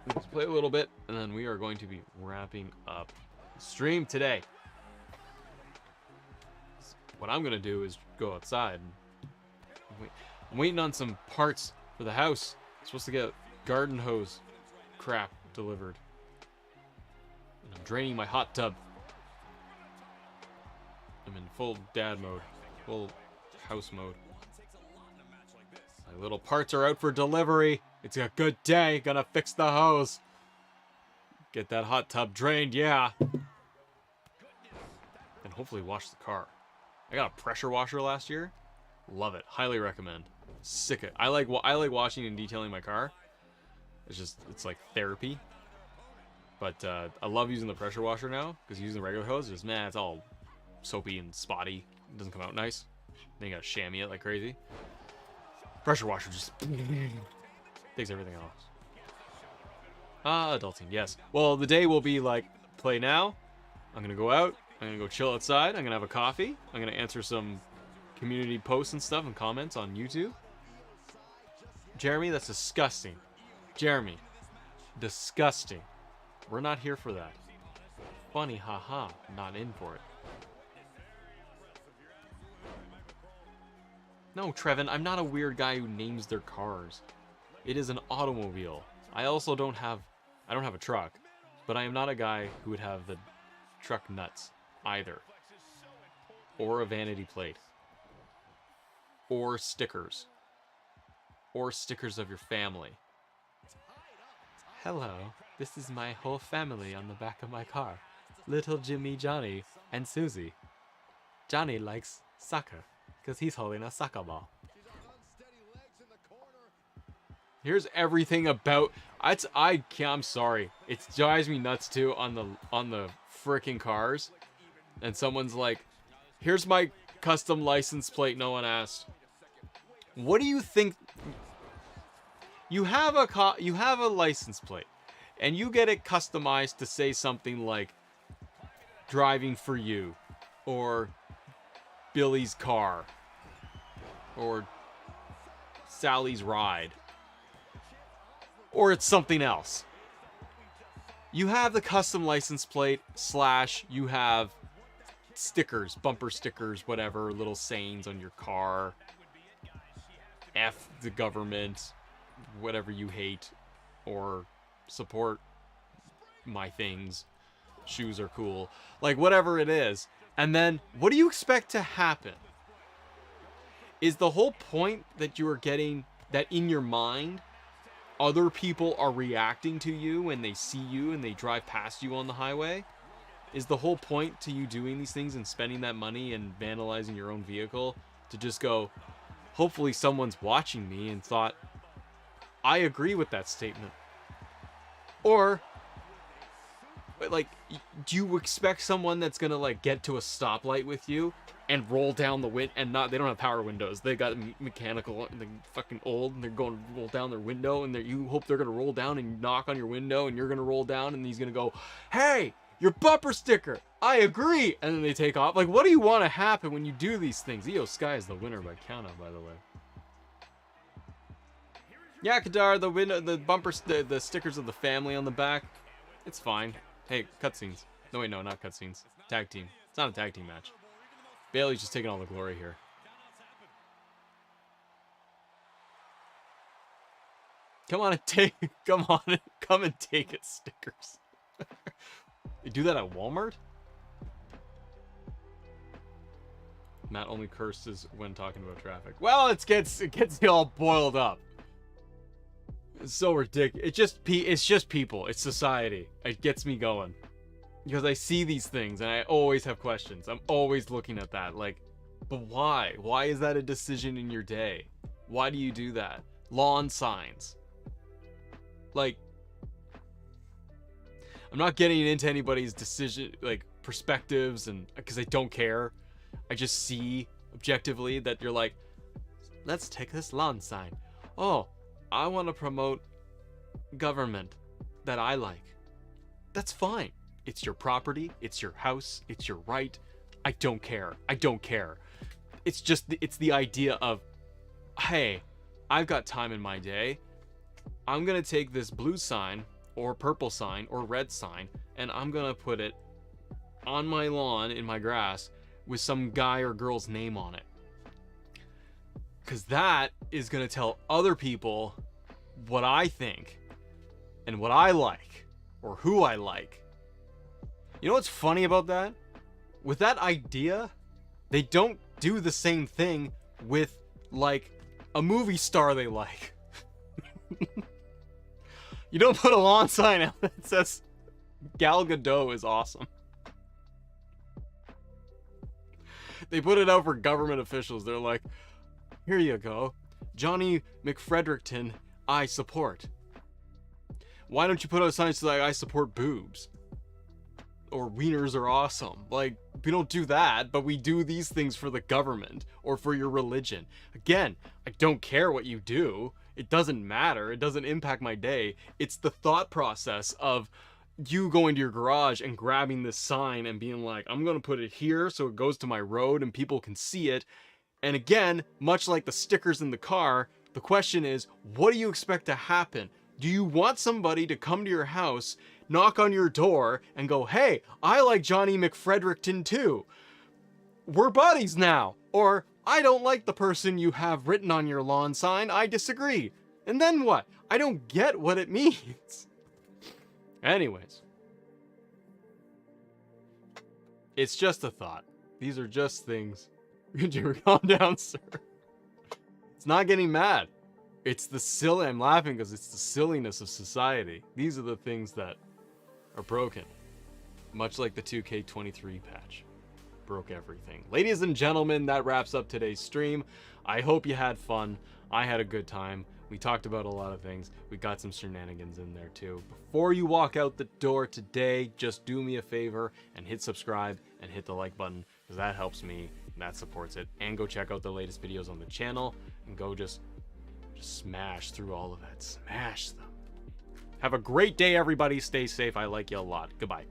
Let's play a little bit, and then we are going to be wrapping up the stream today. What I'm going to do is go outside. I'm waiting on some parts for the house. I'm supposed to get garden hose crap delivered. And I'm draining my hot tub. I'm in full dad mode. Full house mode. My little parts are out for delivery. It's a good day. Gonna fix the hose. Get that hot tub drained, yeah. And hopefully wash the car. I got a pressure washer last year. Love it. Highly recommend. Sick it. I like washing and detailing my car. It's like therapy. But I love using the pressure washer now, because using the regular hose, it's all soapy and spotty. It doesn't come out nice. Then you gotta chamois it like crazy. Pressure washer just takes everything off. Adulting, yes. Well, the day will be like, play now. I'm gonna go out. I'm gonna go chill outside. I'm gonna have a coffee. I'm gonna answer some community posts and stuff and comments on YouTube. Jeremy, that's disgusting. Jeremy, disgusting. We're not here for that. Funny, haha. Not in for it. No, Trevin, I'm not a weird guy who names their cars. It is an automobile. I also don't have a truck, but I am not a guy who would have the truck nuts either. Or a vanity plate. Or stickers. Or stickers of your family. Hello, this is my whole family on the back of my car. Little Jimmy, Johnny, and Susie. Johnny likes soccer, because he's holding a soccer ball. Here's everything about... I'm sorry. It drives me nuts, too, on the freaking cars. And someone's like, here's my custom license plate no one asked. What do you think... You have a license plate, and you get it customized to say something like driving for you, or Billy's car, or Sally's ride, or it's something else. You have the custom license plate / you have stickers, bumper stickers, whatever, little sayings on your car. F the government. Whatever you hate or support my things. Shoes are cool. Like, whatever it is. And then, what do you expect to happen? Is the whole point that you are getting that in your mind, other people are reacting to you when they see you and they drive past you on the highway? Is the whole point to you doing these things and spending that money and vandalizing your own vehicle to just go, hopefully someone's watching me and thought, I agree with that statement? Or, like, do you expect someone that's gonna, like, get to a stoplight with you and roll down the window, and they don't have power windows, they got mechanical, and they're fucking old, and they're going to roll down their window, and you hope they're gonna roll down and knock on your window, and you're gonna roll down, and he's gonna go, hey, your bumper sticker, I agree, and then they take off. Like, what do you want to happen when you do these things? EO Sky is the winner by countout, by the way. Yeah, Kadar, the window, the bumper, the stickers of the family on the back, it's fine. Hey, cutscenes. No, wait, no, not cutscenes. Tag team. It's not a tag team match. Bailey's just taking all the glory here. Come on and take, come and take it, stickers. You do that at Walmart? Matt only curses when talking about traffic. Well, it gets you all boiled up. It's so ridiculous. It's just people. It's society. It gets me going. Because I see these things and I always have questions. I'm always looking at that. Like, but why? Why is that a decision in your day? Why do you do that? Lawn signs. Like, I'm not getting into anybody's decision, like, perspectives, and because I don't care. I just see objectively that you're like, let's take this lawn sign. Oh, I want to promote government that I like. That's fine. It's your property. It's your house. It's your right. I don't care. I don't care. It's just, it's the idea of, hey, I've got time in my day. I'm going to take this blue sign or purple sign or red sign and I'm going to put it on my lawn in my grass with some guy or girl's name on it. Because that is going to tell other people what I think and what I like or who I like. You know what's funny about that? With that idea, they don't do the same thing with, like, a movie star they like. You don't put a lawn sign out that says Gal Gadot is awesome. They put it out for government officials. They're like, here you go. Johnny McFrederickton, I support. Why don't you put out signs like, I support boobs? Or wieners are awesome. Like, we don't do that, but we do these things for the government or for your religion. Again, I don't care what you do. It doesn't matter. It doesn't impact my day. It's the thought process of you going to your garage and grabbing this sign and being like, I'm going to put it here so it goes to my road and people can see it. And again, much like the stickers in the car, the question is, what do you expect to happen? Do you want somebody to come to your house, knock on your door, and go, hey, I like Johnny McFrederickton too. We're buddies now. Or, I don't like the person you have written on your lawn sign. I disagree. And then what? I don't get what it means. Anyways. It's just a thought. These are just things. Could you calm down, sir? It's not getting mad. It's the silly. I'm laughing because it's the silliness of society. These are the things that are broken. Much like the 2K23 patch. Broke everything. Ladies and gentlemen, that wraps up today's stream. I hope you had fun. I had a good time. We talked about a lot of things. We got some shenanigans in there too. Before you walk out the door today, just do me a favor and hit subscribe and hit the like button, because that helps me and that supports it. And go check out the latest videos on the channel and go just smash through all of that. Smash them. Have a great day, everybody. Stay safe. I like you a lot. Goodbye.